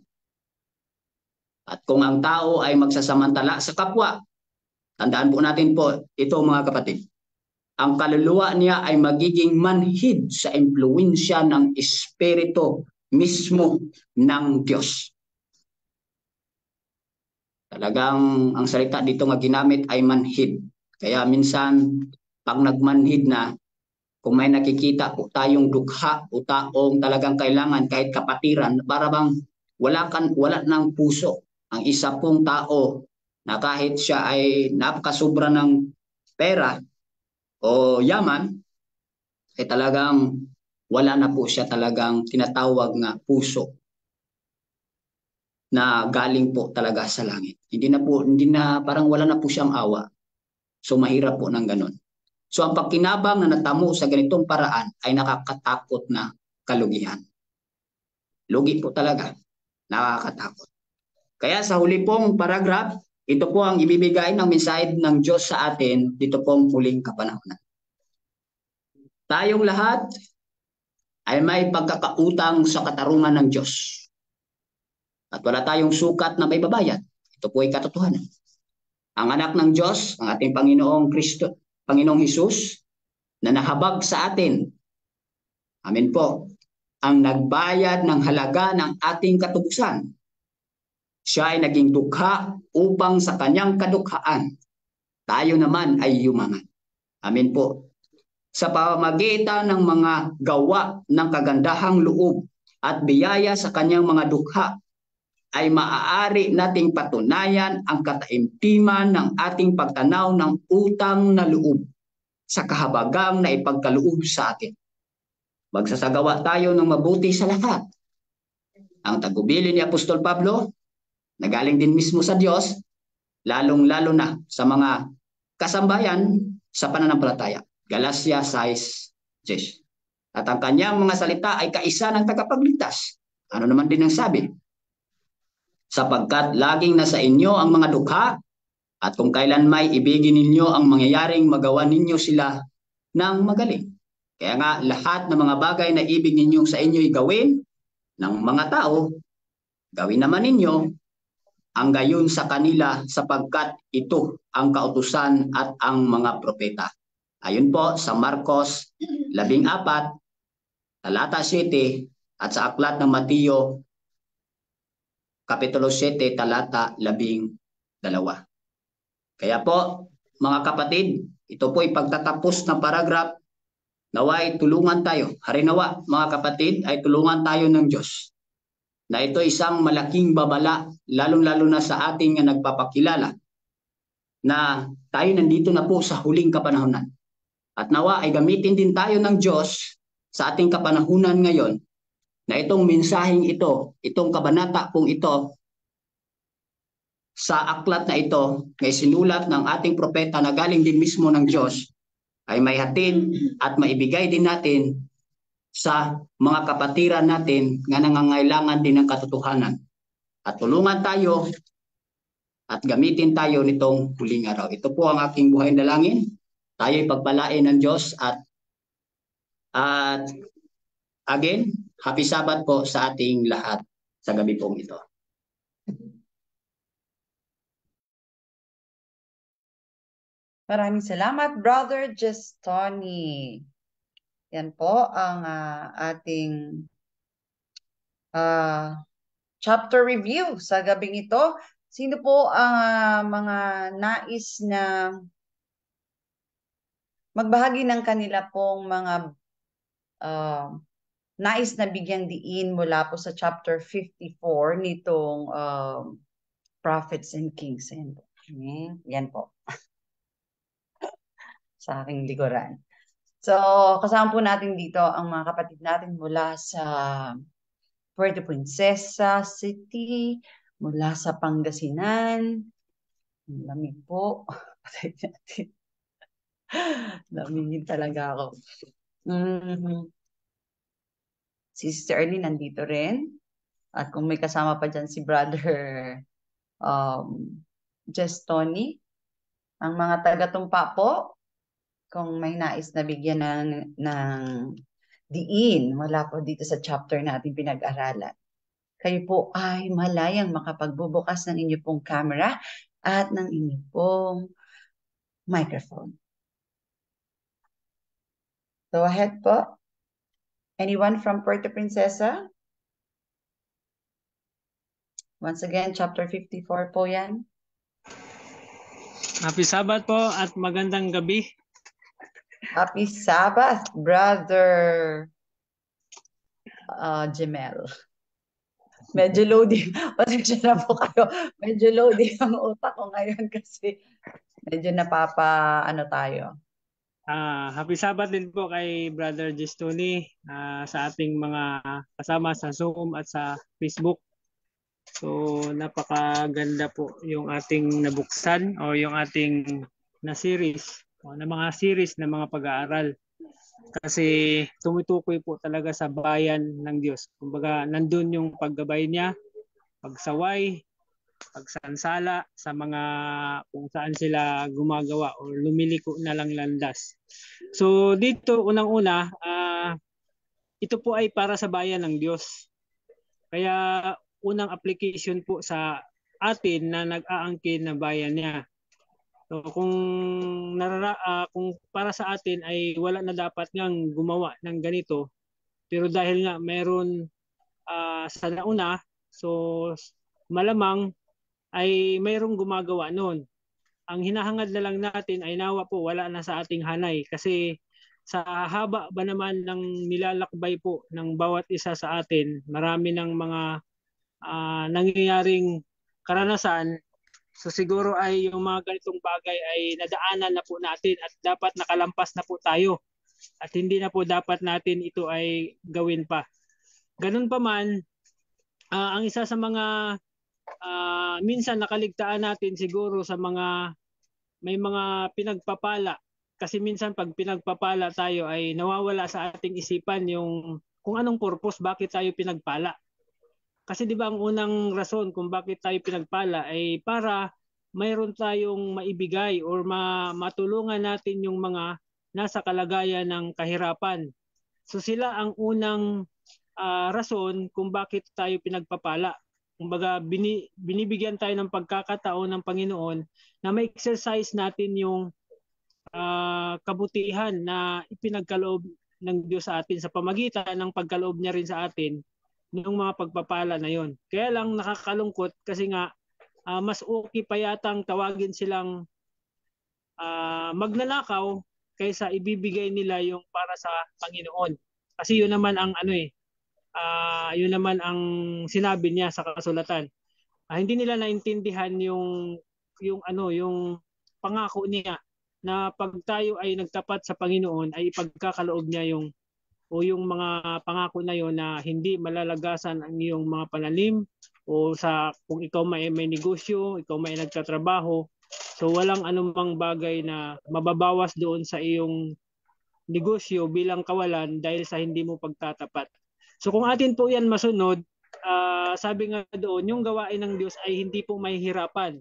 At kung ang tao ay magsasamantala sa kapwa, tandaan po natin po ito mga kapatid, ang kaluluwa niya ay magiging manhid sa impluwensya ng Espiritu mismo ng Diyos. Talagang ang salita dito nga ginamit ay manhid. Kaya minsan pag nagmanhid na, kung may nakikita po tayong dukha o taong talagang kailangan kahit kapatiran, para bang wala ng puso. Ang isa pong tao na kahit siya ay napakasubra ng pera o yaman, ay talagang wala na po siya talagang tinatawag na puso na galing po talaga sa langit. Hindi na parang wala na po siyang awa. So mahirap po ng ganon. So ang pagkinabang na natamo sa ganitong paraan ay nakakatakot na kalugihan. Lugi po talaga, nakakatakot. Kaya sa huli pong paragraph, ito po ang ibibigay ng mensahe ng Diyos sa atin dito pong huling kapanahonan. Tayong lahat ay may pagkakautang sa katarungan ng Diyos. At wala tayong sukat na may babayad. Ito po ay katotohanan. Ang anak ng Diyos, ang ating Panginoong Hesus, na nahabag sa atin, amen po, ang nagbayad ng halaga ng ating katubusan. Siya ay naging dukha upang sa kanyang kadukhaan, tayo naman ay yumaman. Amen po. Sa pamamagitan ng mga gawa ng kagandahang loob at biyaya sa kanyang mga dukha, ay maaari nating patunayan ang kataimtiman ng ating pagtanaw ng utang na loob sa kahabagang na ipagkaloob sa atin. Magsasagawa tayo ng mabuti sa lahat. Ang tagubilin ni Apostol Pablo, nagaling din mismo sa Diyos, lalong-lalo na sa mga kasambayan sa pananampalataya. Galatia 6:10. At ang kanyang mga salita ay kaisa ng tagapagligtas. Ano naman din ang sabi? Sapagkat laging nasa inyo ang mga dukha, at kung kailan may ibigin ninyo ang mangyayaring magawa ninyo sila ng magaling. Kaya nga lahat ng mga bagay na ibig ninyong sa inyo'y gawin ng mga tao, gawin naman ninyo ang gayon sa kanila sapagkat ito ang kautusan at ang mga propeta. Ayun po sa Marcos 14, talata 7 at sa aklat ng Mateo Kapitulo 7, talata 12. Kaya po, mga kapatid, ito po ay pagtatapos ng paragraph. Naway tulungan tayo. Harinawa, mga kapatid, ay tulungan tayo ng Diyos. Na ito isang malaking babala, lalong-lalo na sa ating nagpapakilala na tayo nandito na po sa huling kapanahunan. At nawa ay gamitin din tayo ng Diyos sa ating kapanahunan ngayon na itong mensaheng ito, itong kabanata pong ito, sa aklat na ito, may sinulat ng ating propeta na galing din mismo ng Diyos, ay may hatid at maibigay din natin sa mga kapatiran natin na nangangailangan din ng katotohanan. At tulungan tayo at gamitin tayo nitong huling araw. Ito po ang aking buhay na dalangin. Tayo'y pagpalain ng Diyos at again, happy Sabbath po sa ating lahat sa gabi pong ito. Maraming salamat, Brother Gestoni. Yan po ang ating chapter review sa gabing ito. Sino po ang mga nais na magbahagi ng kanila pong mga nais na bigyang diin mula po sa chapter 54 nitong Prophets and Kings? Yan po. Sa aking likuran. So, kasama po natin dito ang mga kapatid natin mula sa Puerto Princesa City, mula sa Pangasinan. Lamig po. Lamigin talaga ako. Si Sister Ernie nandito rin. At kung may kasama pa dyan si Brother Gestoni, ang mga taga-tumpa po, kung may nais na bigyan ng diin, wala po dito sa chapter natin pinag-aralan. Kayo po ay malayang makapagbubukas ng inyo pong camera at ng inyo pong microphone. Go ahead po. Anyone from Puerto Princesa? Once again, chapter 54 po yan. Happy Sabbath po at magandang gabi. Happy Sabbath, Brother Jemel. Medyo loading. Pasensya na po kayo. Medyo loading ang utak ko ngayon kasi medyo tayo. Happy Sabbath din po kay Brother Gestoni sa ating mga kasama sa Zoom at sa Facebook. So napakaganda po yung ating nabuksan o yung ating na series o na mga series na mga pag-aaral. Kasi tumitukoy po talaga sa bayan ng Diyos. Kumbaga nandun yung paggabay niya, pagsaway, pagsansala sa mga kung saan sila gumagawa o lumiliko na lang landas. So dito unang-una, ito po ay para sa bayan ng Diyos. Kaya unang application po sa atin na nag-aangkin na bayan niya. So kung para sa atin ay wala na dapat ngang gumawa ng ganito, pero dahil nga meron sa nauna, so malamang ay mayroong gumagawa noon. Ang hinahangad na lang natin ay nawa po wala na sa ating hanay kasi sa haba ba naman ng nilalakbay po ng bawat isa sa atin, marami ng mga nangyayaring karanasan. So siguro ay yung mga ganitong bagay ay nadaanan na po natin at dapat nakalampas na po tayo. at hindi na po dapat natin ito ay gawin pa. Ganun pa man, ang isa sa mga minsan nakaligtaan natin siguro sa mga may mga pinagpapala, kasi minsan pag pinagpapala tayo ay nawawala sa ating isipan yung kung anong purpose, bakit tayo pinagpala. Kasi di ba ang unang rason kung bakit tayo pinagpala ay para mayroon tayong maibigay or matulungan natin yung mga nasa kalagayan ng kahirapan. So sila ang unang rason kung bakit tayo pinagpapala. Kumbaga binibigyan tayo ng pagkakataon ng Panginoon na ma-exercise natin yung kabutihan na ipinagkaloob ng Diyos sa atin sa pamagitan ng pagkaloob niya rin sa atin ng mga pagpapala na yon. Kaya lang nakakalungkot kasi nga mas okay pa yatang tawagin silang magnanakaw kaysa ibibigay nila yung para sa Panginoon. Kasi yun naman ang yun naman ang sinabi niya sa kasulatan. Hindi nila naintindihan yung yung pangako niya na pag tayo ay nagtapat sa Panginoon ay ipagkakaloob niya yung mga pangako na yon na hindi malalagasan ang iyong mga pananim o kung ikaw may negosyo, ikaw may nagtatrabaho, so walang anumang bagay na mababawas doon sa iyong negosyo bilang kawalan dahil sa hindi mo pagtatapat. So kung atin po yan masunod, sabi nga doon, yung gawain ng Diyos ay hindi po mahihirapan.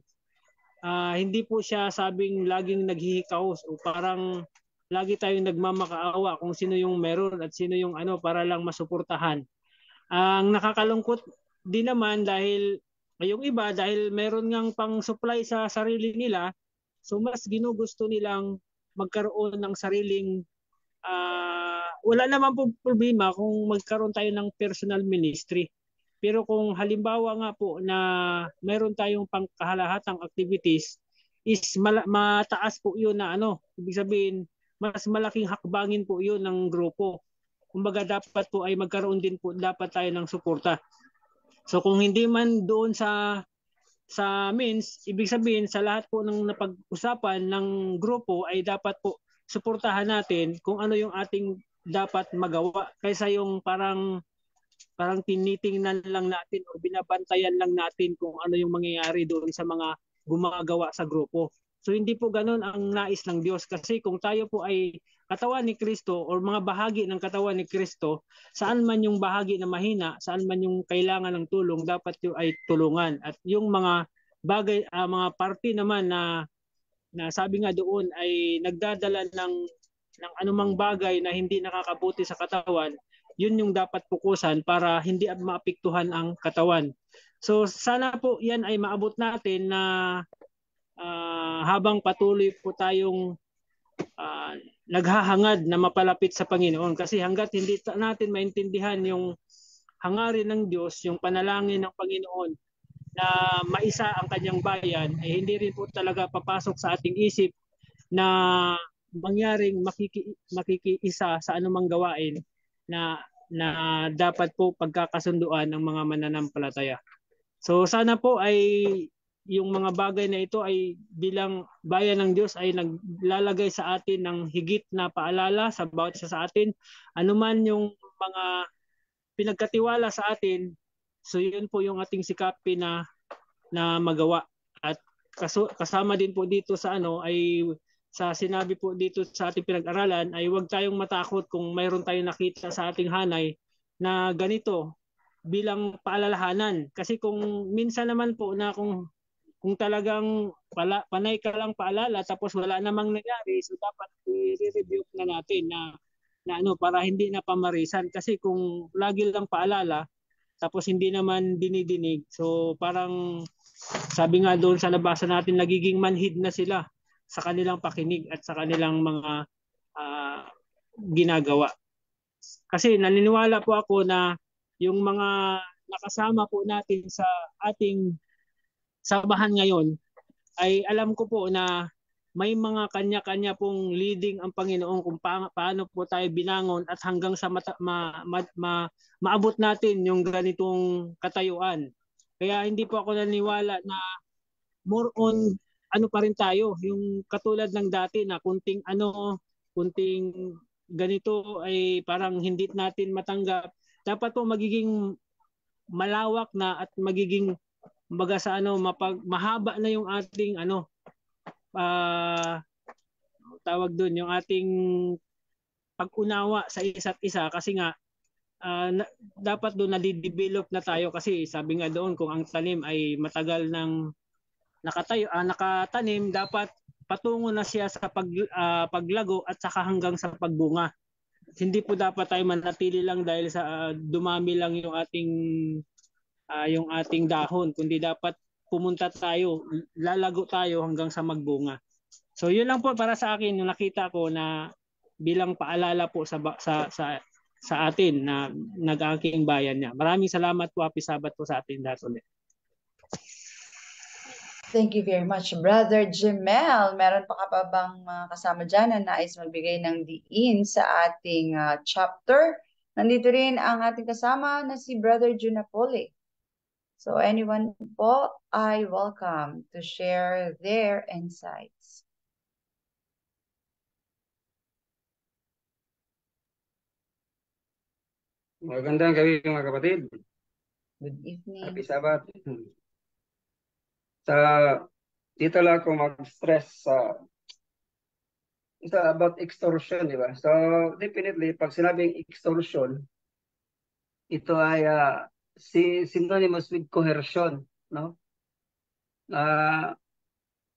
Hindi po siya sabing laging naghihikaos o parang lagi tayong nagmamakaawa kung sino yung meron at sino yung para lang masuportahan. Ang nakakalungkot din naman dahil yung iba dahil meron ngang pang-supply sa sarili nila, so mas ginugusto nilang magkaroon ng sariling wala naman po problema kung magkaroon tayo ng personal ministry. Pero kung halimbawa nga po na meron tayong pangkahalahatang activities, is mataas po yun na ibig sabihin, mas malaking hakbangin po yun ng grupo. Kumbaga dapat po ay magkaroon din po dapat tayo ng suporta. So kung hindi man doon sa means, ibig sabihin sa lahat po ng napag-usapan ng grupo ay dapat po suportahan natin kung ano yung ating dapat magawa kaysa yung parang tinitingnan lang natin o binabantayan lang natin kung ano yung mangyayari doon sa mga gumagawa sa grupo. So hindi po ganoon ang nais ng Diyos, kasi kung tayo po ay katawan ni Kristo o mga bahagi ng katawan ni Kristo, saan man yung bahagi na mahina, saan man yung kailangan ng tulong, dapat yung ay tulungan. At yung mga bagay, mga parte naman na sabi nga doon ay nagdadala ng anumang bagay na hindi nakakabuti sa katawan, yun yung dapat pukusan para hindi maapektuhan ang katawan. So sana po yan ay maabot natin na habang patuloy po tayong naghahangad na mapalapit sa Panginoon. Kasi hanggat hindi natin maintindihan yung hangarin ng Diyos, yung panalangin ng Panginoon na maisa ang kanyang bayan, ay hindi rin po talaga papasok sa ating isip na mangyaring makikiisa sa anumang gawain na dapat po pagkakasunduan ng mga mananampalataya. So sana po ay yung mga bagay na ito ay bilang bayan ng Diyos ay naglalagay sa atin ng higit na paalala sa bawat isa sa atin. Anuman yung mga pinagkatiwala sa atin, so yun po yung ating sikapin na magawa. At kasama din po dito sa ay sa sinabi po dito sa ating pinag-aralan ay huwag tayong matakot kung mayroon tayong nakita sa ating hanay na ganito bilang paalalahanan. Kasi kung minsan naman po na kung talagang panay ka lang paalala tapos wala namang nangyari, so dapat i-review na natin na para hindi na pamarisan. Kasi kung lagi lang paalala tapos hindi naman dinidinig, so parang sabi nga doon sa nabasa natin, nagiging manhid na sila sa kanilang pakinig at sa kanilang mga ginagawa. Kasi naniniwala po ako na yung mga nakasama po natin sa ating samahan ngayon ay alam ko po na may mga kanya-kanya pong leading ang Panginoon kung paano po tayo binangon at hanggang sa maabot natin yung ganitong katayuan. Kaya hindi po ako naniniwala na more on pa rin tayo, yung katulad ng dati na kunting ganito ay parang hindi natin matanggap. Dapat po magiging malawak na at magiging baga sa mahaba na yung ating tawag doon, yung ating pag-unawa sa isa't isa, kasi nga dapat doon nadidevelop na tayo, kasi sabi nga doon kung ang tanim ay matagal ng nakatanim, dapat patungo na siya sa paglago at saka hanggang sa pagbunga. Hindi po dapat tayo manatili lang dahil sa dumami lang yung ating dahon, kundi dapat pumunta tayo, lalago tayo hanggang sa magbunga. So yun lang po para sa akin yung nakita ko na bilang paalala po sa atin na nag-aking bayan niya. Maraming salamat po. Happy Sabat po sa atin lahat ulit. Thank you very much, Brother Jemel. Meron pa bang kasama dyan na nais magbigay ng diin sa ating chapter? Nandito rin ang ating kasama na si Brother Junapoli. So anyone po, I welcome to share their insights. Magandang gabi mga kapatid. Good evening. Happy Sabat. Dito lang ako mag-stress about extortion, di ba? So definitely, pag sinabing extortion, ito ay synonymous with coercion, no?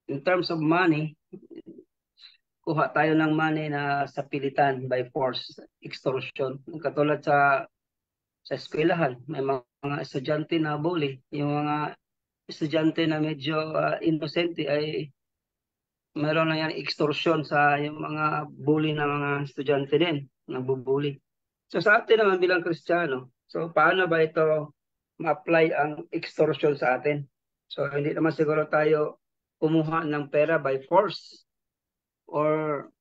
In terms of money, kuha tayo ng money na sa pilitan by force, extortion. Katulad sa eskwelahan, may mga estudyante na bully, yung mga estudyante na medyo inosente ay meron na yan extortion sa yung mga bully na mga estudyante din, nabubully. So sa atin naman bilang Kristiyano, so paano ba ito ma-apply ang extortion sa atin? So hindi naman siguro tayo kumuha ng pera by force or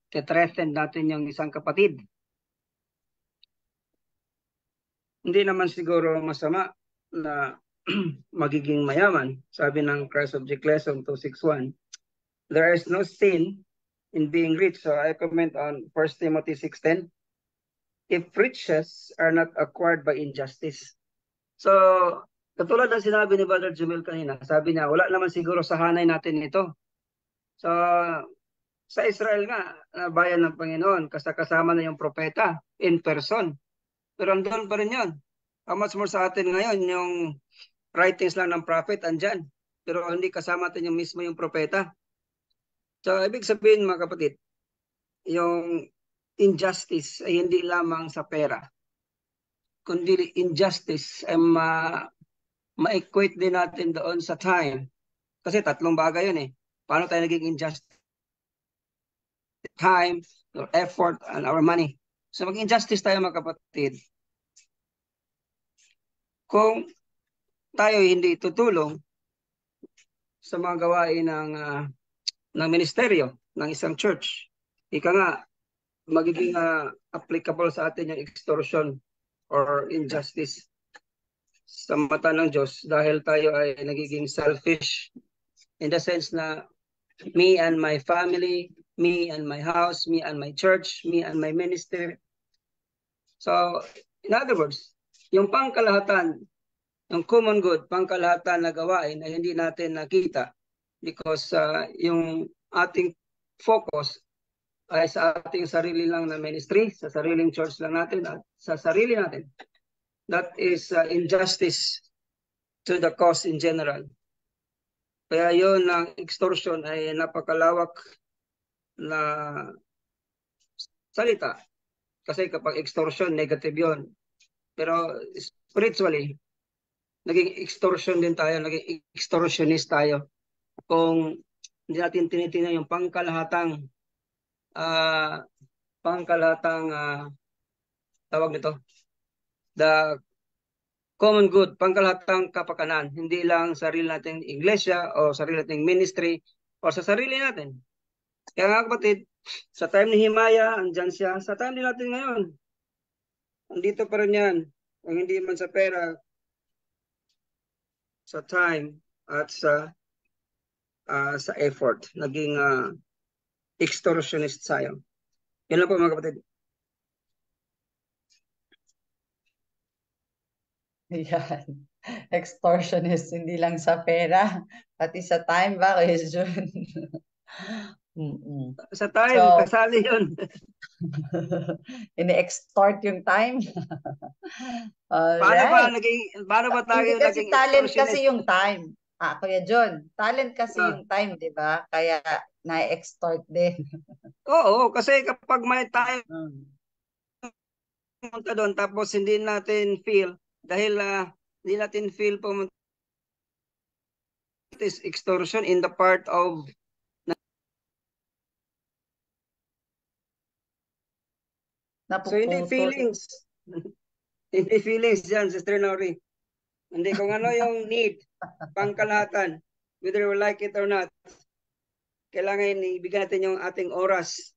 te-threaten natin yung isang kapatid. Hindi naman siguro masama na magiging mayaman. Sabi ng Christ Object Lesson 261, there is no sin in being rich. So I comment on 1 Timothy 6:10. If riches are not acquired by injustice. So katulad ng sinabi ni Brother Jamil kanina, sabi niya, wala naman siguro sa hanay natin ito. So sa Israel nga, bayan ng Panginoon, kasama na yung propeta in person. Pero andun pa rin yun. How much more sa atin ngayon, yung writings lang ng prophet andyan. Pero hindi kasama natin yung mismo yung propeta. So, ibig sabihin mga kapatid, yung injustice ay hindi lamang sa pera. Kundi injustice ay ma-equate din natin doon sa time. Kasi tatlong bagay yun eh. Paano tayo naging injustice? Time, your effort, and our money. So mag-injustice tayo mga kapatid. Kung tayo hindi tutulong sa mga gawain ng ministeryo ng isang church, ika nga magiging applicable sa atin yung extortion or injustice sa mata ng Diyos dahil tayo ay nagiging selfish in the sense na me and my family, me and my house, me and my church, me and my ministry. So, in other words, yung pangkalahatan, yung common good, pangkalahatan na gawain ay hindi natin nakita because yung ating focus ay sa ating sarili lang na ministry, sa sariling church lang natin at sa sarili natin. That is injustice to the cause in general. Kaya yun, ang extortion ay napakalawak na salita. Kasi kapag extortion, negative yun. Pero spiritually, naging extortion din tayo, naging extortionist tayo. Kung hindi natin tinitingnan yung pangkalahatang tawag nito, the common good, pangkalahatang kapakanan, hindi lang sarili nating iglesia o sarili nating ministry o sa sarili natin. Kaya nga kapatid, sa time ni Himaya, andyan siya. Sa time din natin ngayon, andito pa rin yan. Kung hindi man sa pera, sa time at sa effort. Naging extortionist tayo. Yun lang po mga kapatid. Yan. Extortionist, hindi lang sa pera, pati sa time ba, Kuya Jun? Sa time, So, kasali yun. ini-extort yung time. Paano ba Alright. tayo Hindi kasi naging talent kasi extortionist? yung time. Kuya John, talent kasi Ah, yung time, di ba? Kaya na-extort din. oo, kasi kapag may tayo Mm. pumunta doon tapos hindi natin feel dahil hindi natin feel pumunta, is extortion in the part of so hindi Napuputol. feelings. Hindi feelings dyan, Sister Nori. Hindi kung ano yung need, pangkalahatan, whether we like it or not. Kailangan ibigay natin yung ating oras.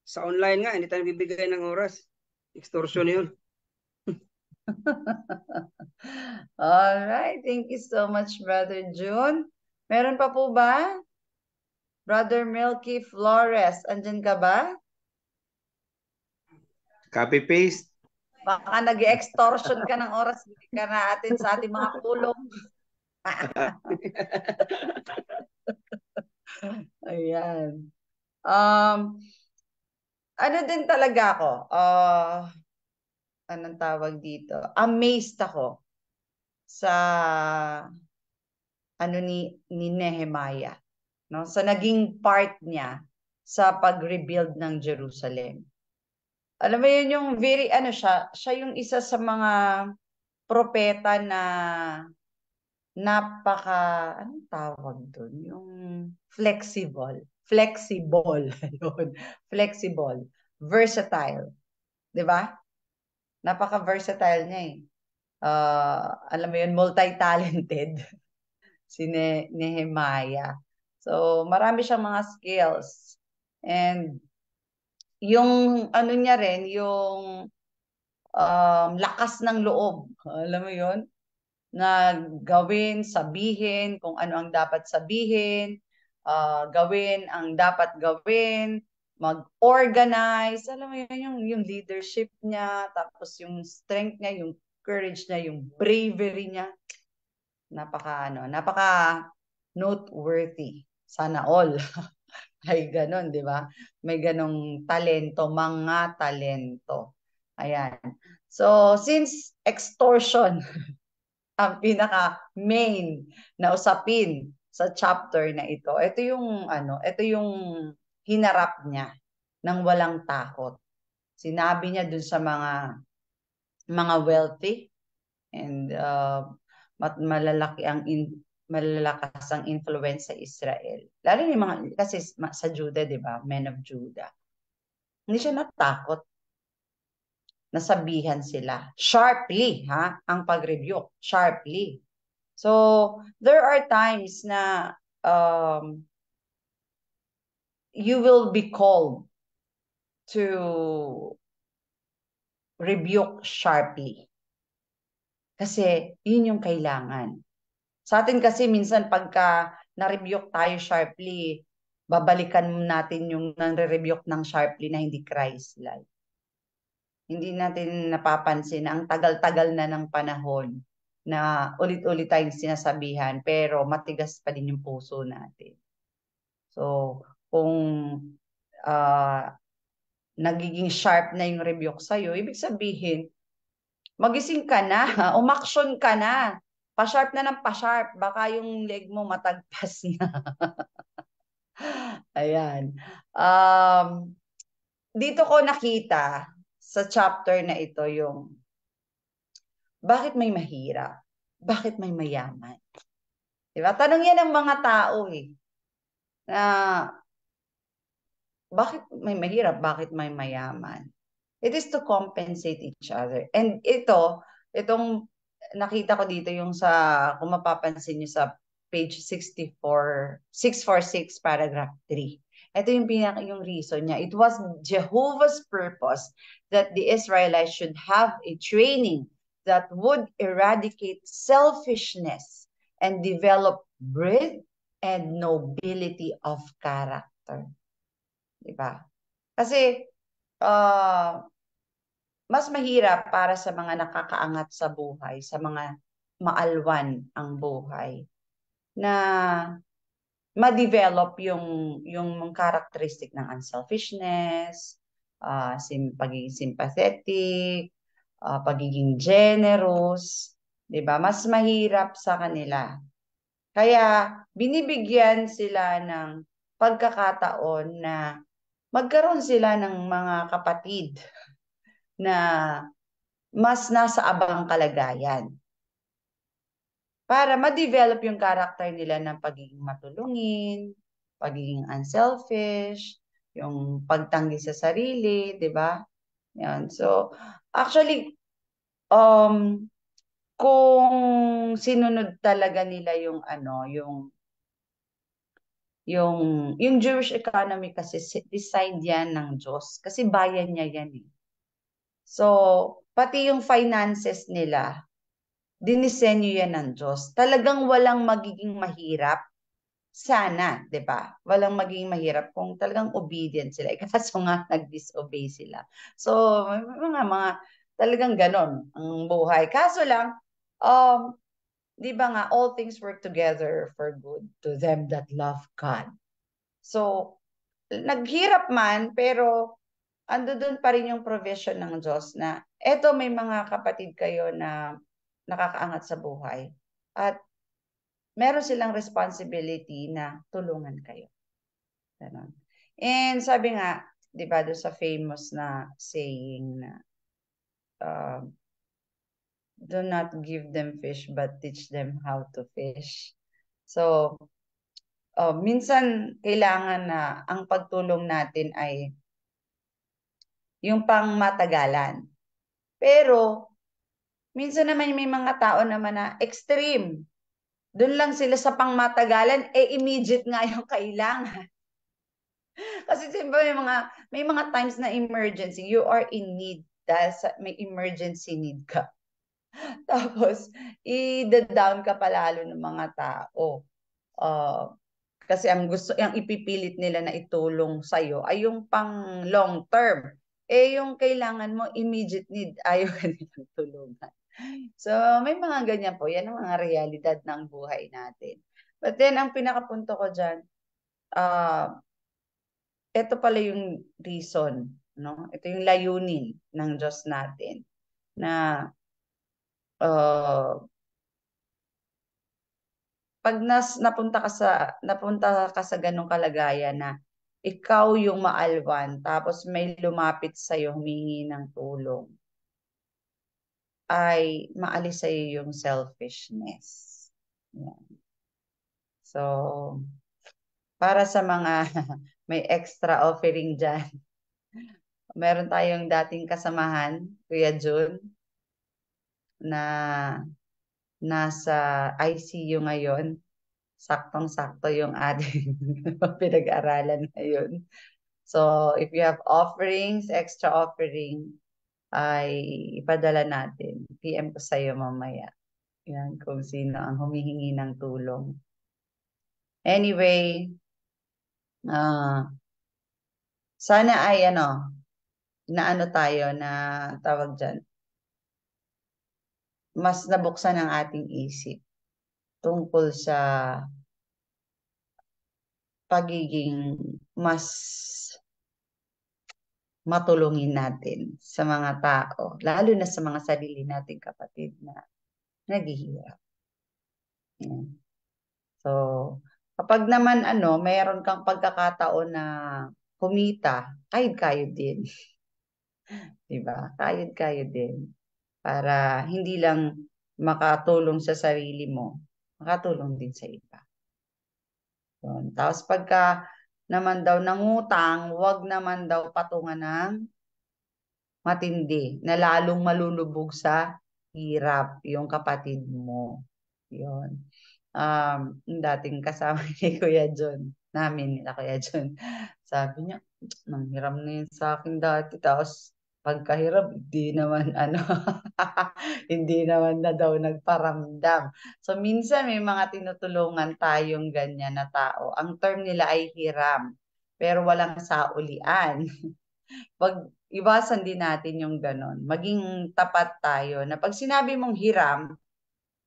Sa online nga, hindi tayo bibigay ng oras. Extortion yun. Alright, thank you so much, Brother June. Meron pa po ba? Brother Milky Flores, andyan ka ba? Copy-paste. Baka nag-extortion ka ng oras, hindi ka natin sa ating mga pulong. Ayan. Ano din talaga ako, anong tawag dito? Amazed ako sa ano ni Nehemiah, no? Sa naging part niya sa pag-rebuild ng Jerusalem. Alam mo yun, yung very siya yung isa sa mga propeta na anong tawag doon? Yung flexible, yun. Flexible, versatile, 'di ba? Napaka-versatile niya eh. Alam mo yun, multi-talented si Nehemiah. So, marami siyang mga skills. And yung ano niya rin, yung lakas ng loob. Alam mo yun? Na gawin, sabihin kung ano ang dapat sabihin, gawin ang dapat gawin, mag-organize. Alam mo yun, yung leadership niya, tapos yung strength niya, yung courage niya, yung bravery niya. Napaka noteworthy. Sana all ay ganon, di ba? May ganong talento, mga talento. Ayan. So, since extortion ang pinaka main na usapin sa chapter na ito ito yung hinarap niya ng walang takot. Sinabi niya dun sa mga wealthy and malalakas ang influence sa Israel. Lalo yung mga, kasi sa Judah, di ba? Men of Judah. Hindi siya natakot. Nasabihan sila. Sharply, ang pag-rebuke. Sharply. So, there are times na you will be called to rebuke sharply. Kasi yun yung kailangan. Sa atin kasi minsan pagka na-rebuke tayo sharply, babalikan natin yung nang-rebuke ng sharply na hindi Christ-like. Hindi natin napapansin na ang tagal-tagal na ng panahon na ulit-ulit tayong sinasabihan pero matigas pa din yung puso natin. So, kung nagiging sharp na yung rebuke sa'yo, ibig sabihin, magising ka na, umaksyon ka na, pa-sharp na ng pa-sharp, baka yung leg mo matagpas na. Ayan. Dito ko nakita sa chapter na ito yung bakit may mahirap? Bakit may mayaman? Diba? Tanong yan ng mga tao eh. Na bakit may mahirap? Bakit may mayaman? It is to compensate each other. And itong nakita ko dito yung kung mapapansin nyo sa page 646, paragraph 3. Ito yung reason niya. It was Jehovah's purpose that the Israelites should have a training that would eradicate selfishness and develop breadth and nobility of character. Diba? Kasi mas mahirap para sa mga nakakaangat sa buhay, sa mga maalwan ang buhay, na ma-develop yung characteristic ng unselfishness, pagiging sympathetic, pagiging generous, 'di ba? Mas mahirap sa kanila. Kaya binibigyan sila ng pagkakataon na magkaroon sila ng mga kapatid na mas nasa abang kalagayan para ma-develop yung character nila ng pagiging matulungin, pagiging unselfish, yung pagtanggi sa sarili, 'di ba? Yan. So, actually, kung sinunod talaga nila yung yung Jewish economy kasi designed yan ng Diyos kasi bayan niya yan eh. So, pati yung finances nila, dinisenyo yan ng Diyos. Talagang walang magiging mahirap. Sana, 'di ba? Walang magiging mahirap kung talagang obedient sila. Kaso nga nag-disobey sila. So, mga talagang ganon ang buhay. Kaso lang, 'di ba nga, all things work together for good to them that love God. So, naghirap man, pero ando doon pa rin yung provision ng Diyos na eto may mga kapatid kayo na nakakaangat sa buhay at meron silang responsibility na tulungan kayo. Ganon. And sabi nga, di ba, doon sa famous na saying na do not give them fish but teach them how to fish. So, minsan kailangan na ang pagtulong natin ay yung pangmatagalan. Pero, minsan naman may mga tao naman na extreme. Doon lang sila sa pangmatagalan, immediate nga yung kailangan. Kasi siyempre may mga times na emergency, you are in need dahil may emergency need ka. Tapos, i-down ka palalo ng mga tao. Kasi ang ipipilit nila na itulong sa'yo ay yung pang long term. Yung kailangan mo, immediate need, ayaw ka nilang tulungan. So, may mga ganyan po. Yan ang mga realidad ng buhay natin. But then, ang pinakapunto ko dyan, ito pala yung reason, no? Ito yung layunin ng Diyos natin na pag napunta ka sa ganung kalagayan na ikaw yung maalwan tapos may lumapit sa iyo humingi ng tulong, ay maalis sa iyo yung selfishness. Yan. So, para sa mga may extra offering dyan, meron tayong dating kasamahan, Kuya Jun, na nasa ICU ngayon. Saktong-sakto yung ating pinag-aralan ngayon. So, if you have offerings, extra offering, ay ipadala natin. PM ko sa iyo mamaya. Yan, kung sino ang humihingi ng tulong. Anyway, sana ay tayo na tawag dyan, mas nabuksan ang ating isip tungkol sa pagiging mas matulungin natin sa mga tao, lalo na sa mga sarili nating kapatid na naghihirap. Yan. So, kapag naman mayroon kang pagkakataon na kumita, kayod-kayod din. Diba? Kayod-kayod din. Para hindi lang makatulong sa sarili mo, makatulong din sa iba. Yun. Tapos pagka naman daw nangutang, wag naman daw patungan ng matindi na lalong malulubog sa hirap yung kapatid mo. Yun. Dating kasama ni Kuya John, nila Kuya John, sabi niya, nanghiram na yun sa akin dati. Tapos pagkahirap, hindi naman hindi naman na daw nagparamdam. So minsan may mga tinutulungan tayong ganyan na tao. Ang term nila ay hiram, pero walang saulian. iwasan din natin yung ganon. Maging tapat tayo na pag sinabi mong hiram,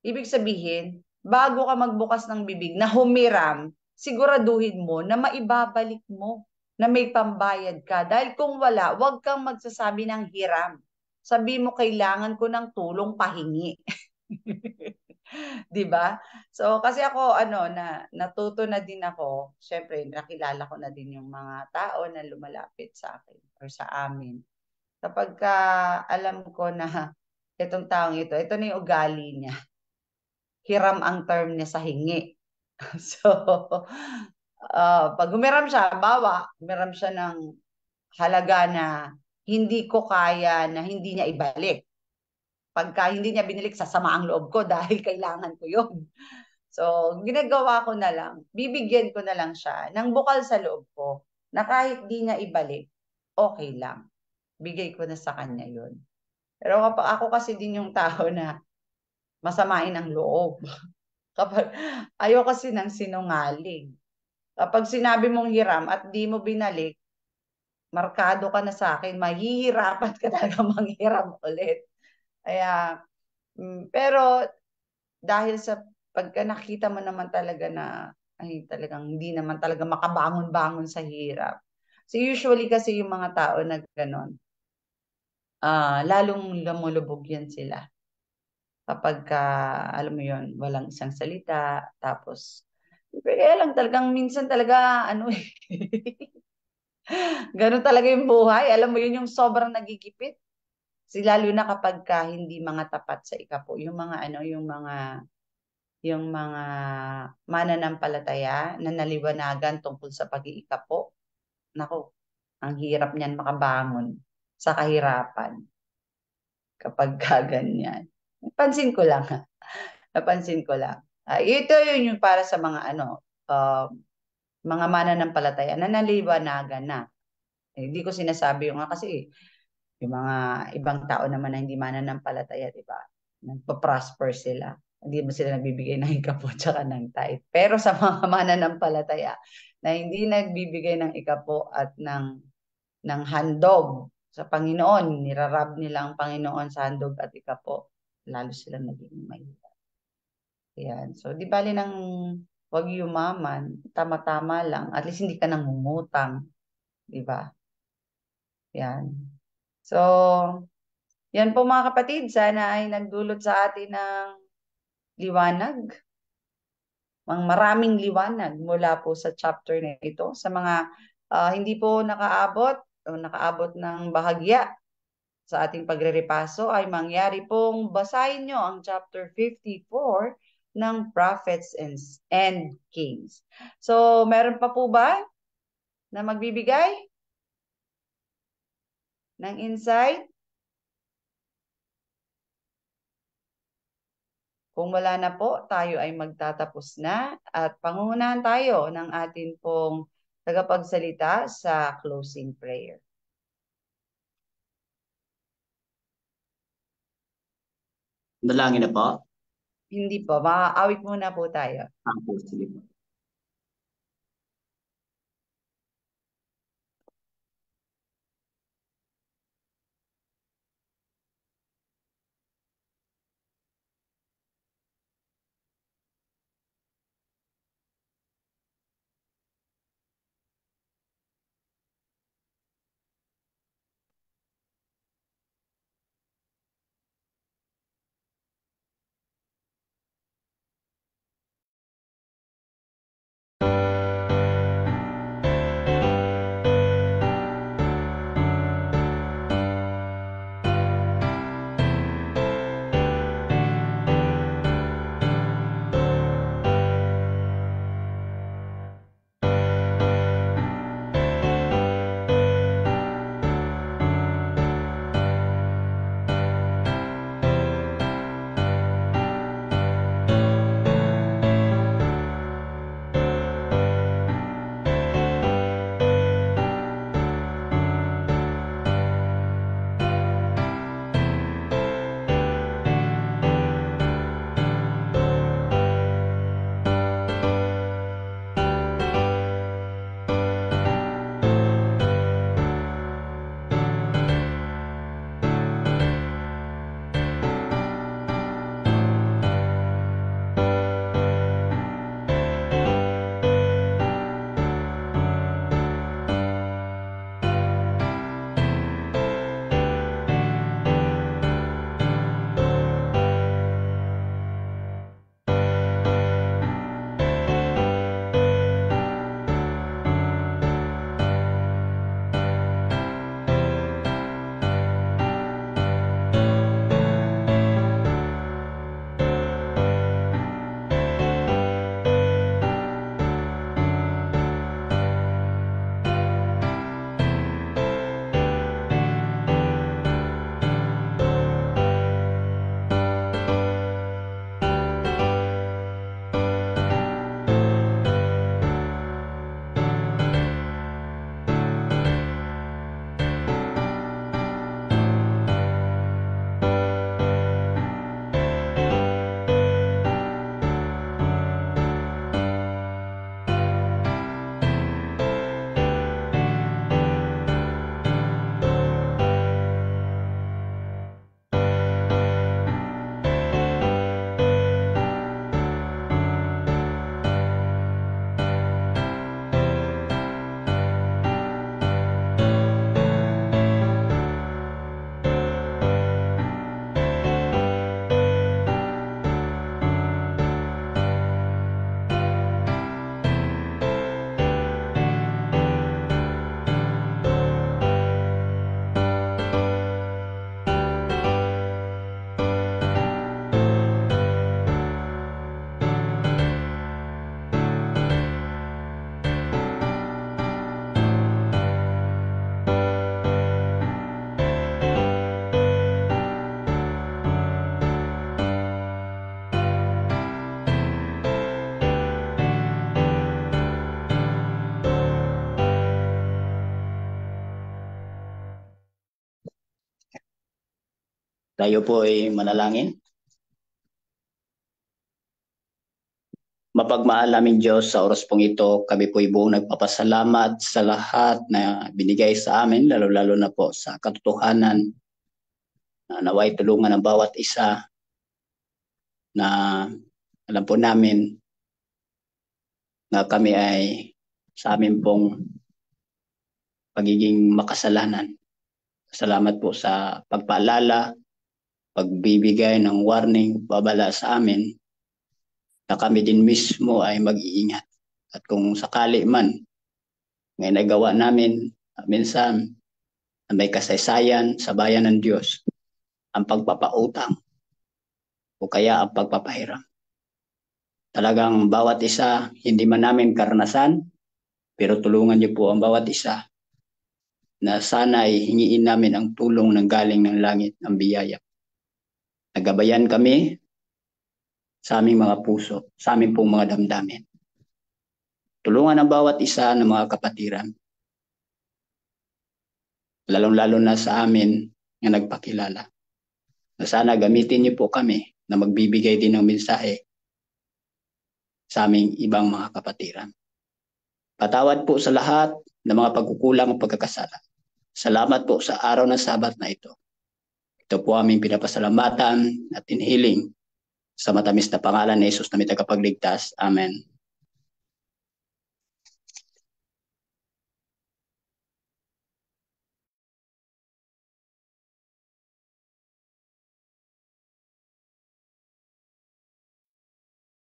ibig sabihin, bago ka magbukas ng bibig na humiram, siguraduhin mo na maibabalik mo, na may pambayad ka. Dahil kung wala, huwag kang magsasabi ng hiram. Sabi mo, kailangan ko ng tulong, pahingi. 'Di ba? So kasi ako natuto na din ako, syempre nakilala ko na din yung mga tao na lumalapit sa akin or sa amin. Kapag alam ko na itong taong ito na yung ugali niya. Hiram ang term niya sa hingi. So pag humiram siya, humiram siya ng halaga na hindi ko kaya na hindi niya ibalik. Pagka hindi niya binalik, sasama ang loob ko dahil kailangan ko yun. So, ginagawa ko na lang, bibigyan ko na lang siya ng bukal sa loob ko na kahit di niya ibalik, okay lang. Bigay ko na sa kanya yun. Pero kapag ako kasi din yung tao na masamain ang loob. Kapag ayaw kasi ng sinungaling. Kapag sinabi mong hiram at di mo binalik, markado ka na sa akin, mahihirapan ka talaga manghiram ulit. Kaya, pero dahil sa pagka nakita mo naman talaga na ay talagang hindi naman talaga makabangon-bangon sa hirap. So usually kasi yung mga tao na gano'n, lalong lumulubog yan sila. Kapag alam mo yon walang isang salita, tapos kaya lang talagang minsan talaga gano'n talaga yung buhay. Alam mo yun yung sobrang nagigipit. Lalo na kapag hindi mga tapat sa ikapo, yung mga mananampalataya na naliwanagan tungkol sa pag-iikapo. Nako, ang hirap niyan makabangon sa kahirapan kapag kaganyan. Napansin ko lang ha. Napansin ko lang. Ito yun yung para sa mga mananampalataya na naliwanagan na. Hindi ko sinasabi yung kasi yung mga ibang tao naman na hindi mananampalataya, di ba? Nagpa-prosper sila. Hindi mo sila nagbibigay ng ikapo tsaka ng tithe. Pero sa mga mananampalataya na hindi nagbibigay ng ikapo at ng handog sa Panginoon, nirarab nila ang Panginoon sa handog at ikapo, lalo silang naging mahirap. Yan. So, di bali nang wag yumaman, tama-tama lang. At least hindi ka nangungutang. Di ba? Yan. So, yan po mga kapatid, sana ay nagdulot sa atin ng liwanag, maraming liwanag mula po sa chapter na ito. Sa mga hindi po nakaabot o nakaabot ng bahagya sa ating pagrerepaso ay mangyari pong basahin nyo ang chapter 54 ng Prophets and Kings. So, meron pa po ba na magbibigay ng insight? Kung wala na po, tayo ay magtatapos na at pangungunahan tayo ng atin pong tagapagsalita sa closing prayer. Dalangin na po. Hindi po, maaawit muna po tayo. Sige po. Tayo po ay manalangin. Mapagmahal naming Diyos, sa oras pong ito, kami po ay buong nagpapasalamat sa lahat na binigay sa amin, lalo-lalo na po sa katotohanan na naway tulungan ng bawat isa na alam po namin na kami ay sa amin pong pagiging makasalanan. Salamat po sa pagpaalala, pagbibigay ng warning, babala sa amin na kami din mismo ay mag-iingat. At kung sakali man, ngayon ay gawa namin, minsan na may kasaysayan sa bayan ng Diyos, ang pagpapautang o kaya ang pagpapahiram. Talagang bawat isa, hindi man namin karanasan, pero tulungan niyo po ang bawat isa na sana ay hingiin namin ang tulong ng galing ng langit, ang biyaya. Nagabayan kami sa aming mga puso, sa aming pong mga damdamin. Tulungan ang bawat isa ng mga kapatiran, lalong-lalo na sa amin na nagpakilala. Na sana gamitin niyo po kami na magbibigay din ng mensahe sa aming ibang mga kapatiran. Patawad po sa lahat ng mga pagkukulang o pagkakasala. Salamat po sa araw ng Sabat na ito. Ito po aming pinapasalamatan at inhiling sa matamis na pangalan ni Jesus na may tagapagligtas. Amen.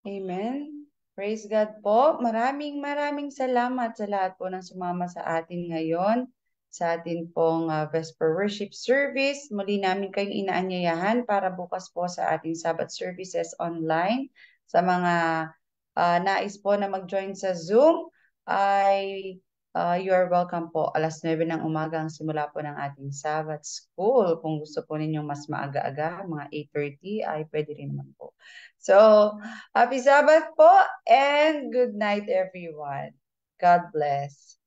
Amen. Praise God po. Maraming salamat sa lahat po ng sumama sa atin ngayon sa atin pong Vesper Worship Service. Muli namin kayong inaanyayahan para bukas po sa ating Sabbath services online. Sa mga nais po na mag-join sa Zoom, ay you are welcome po. Alas 9 ng umaga ang simula po ng ating Sabbath School. Kung gusto po ninyong mas maaga-aga, mga 8:30, ay pwede rin naman po. So, happy Sabbath po and good night everyone. God bless.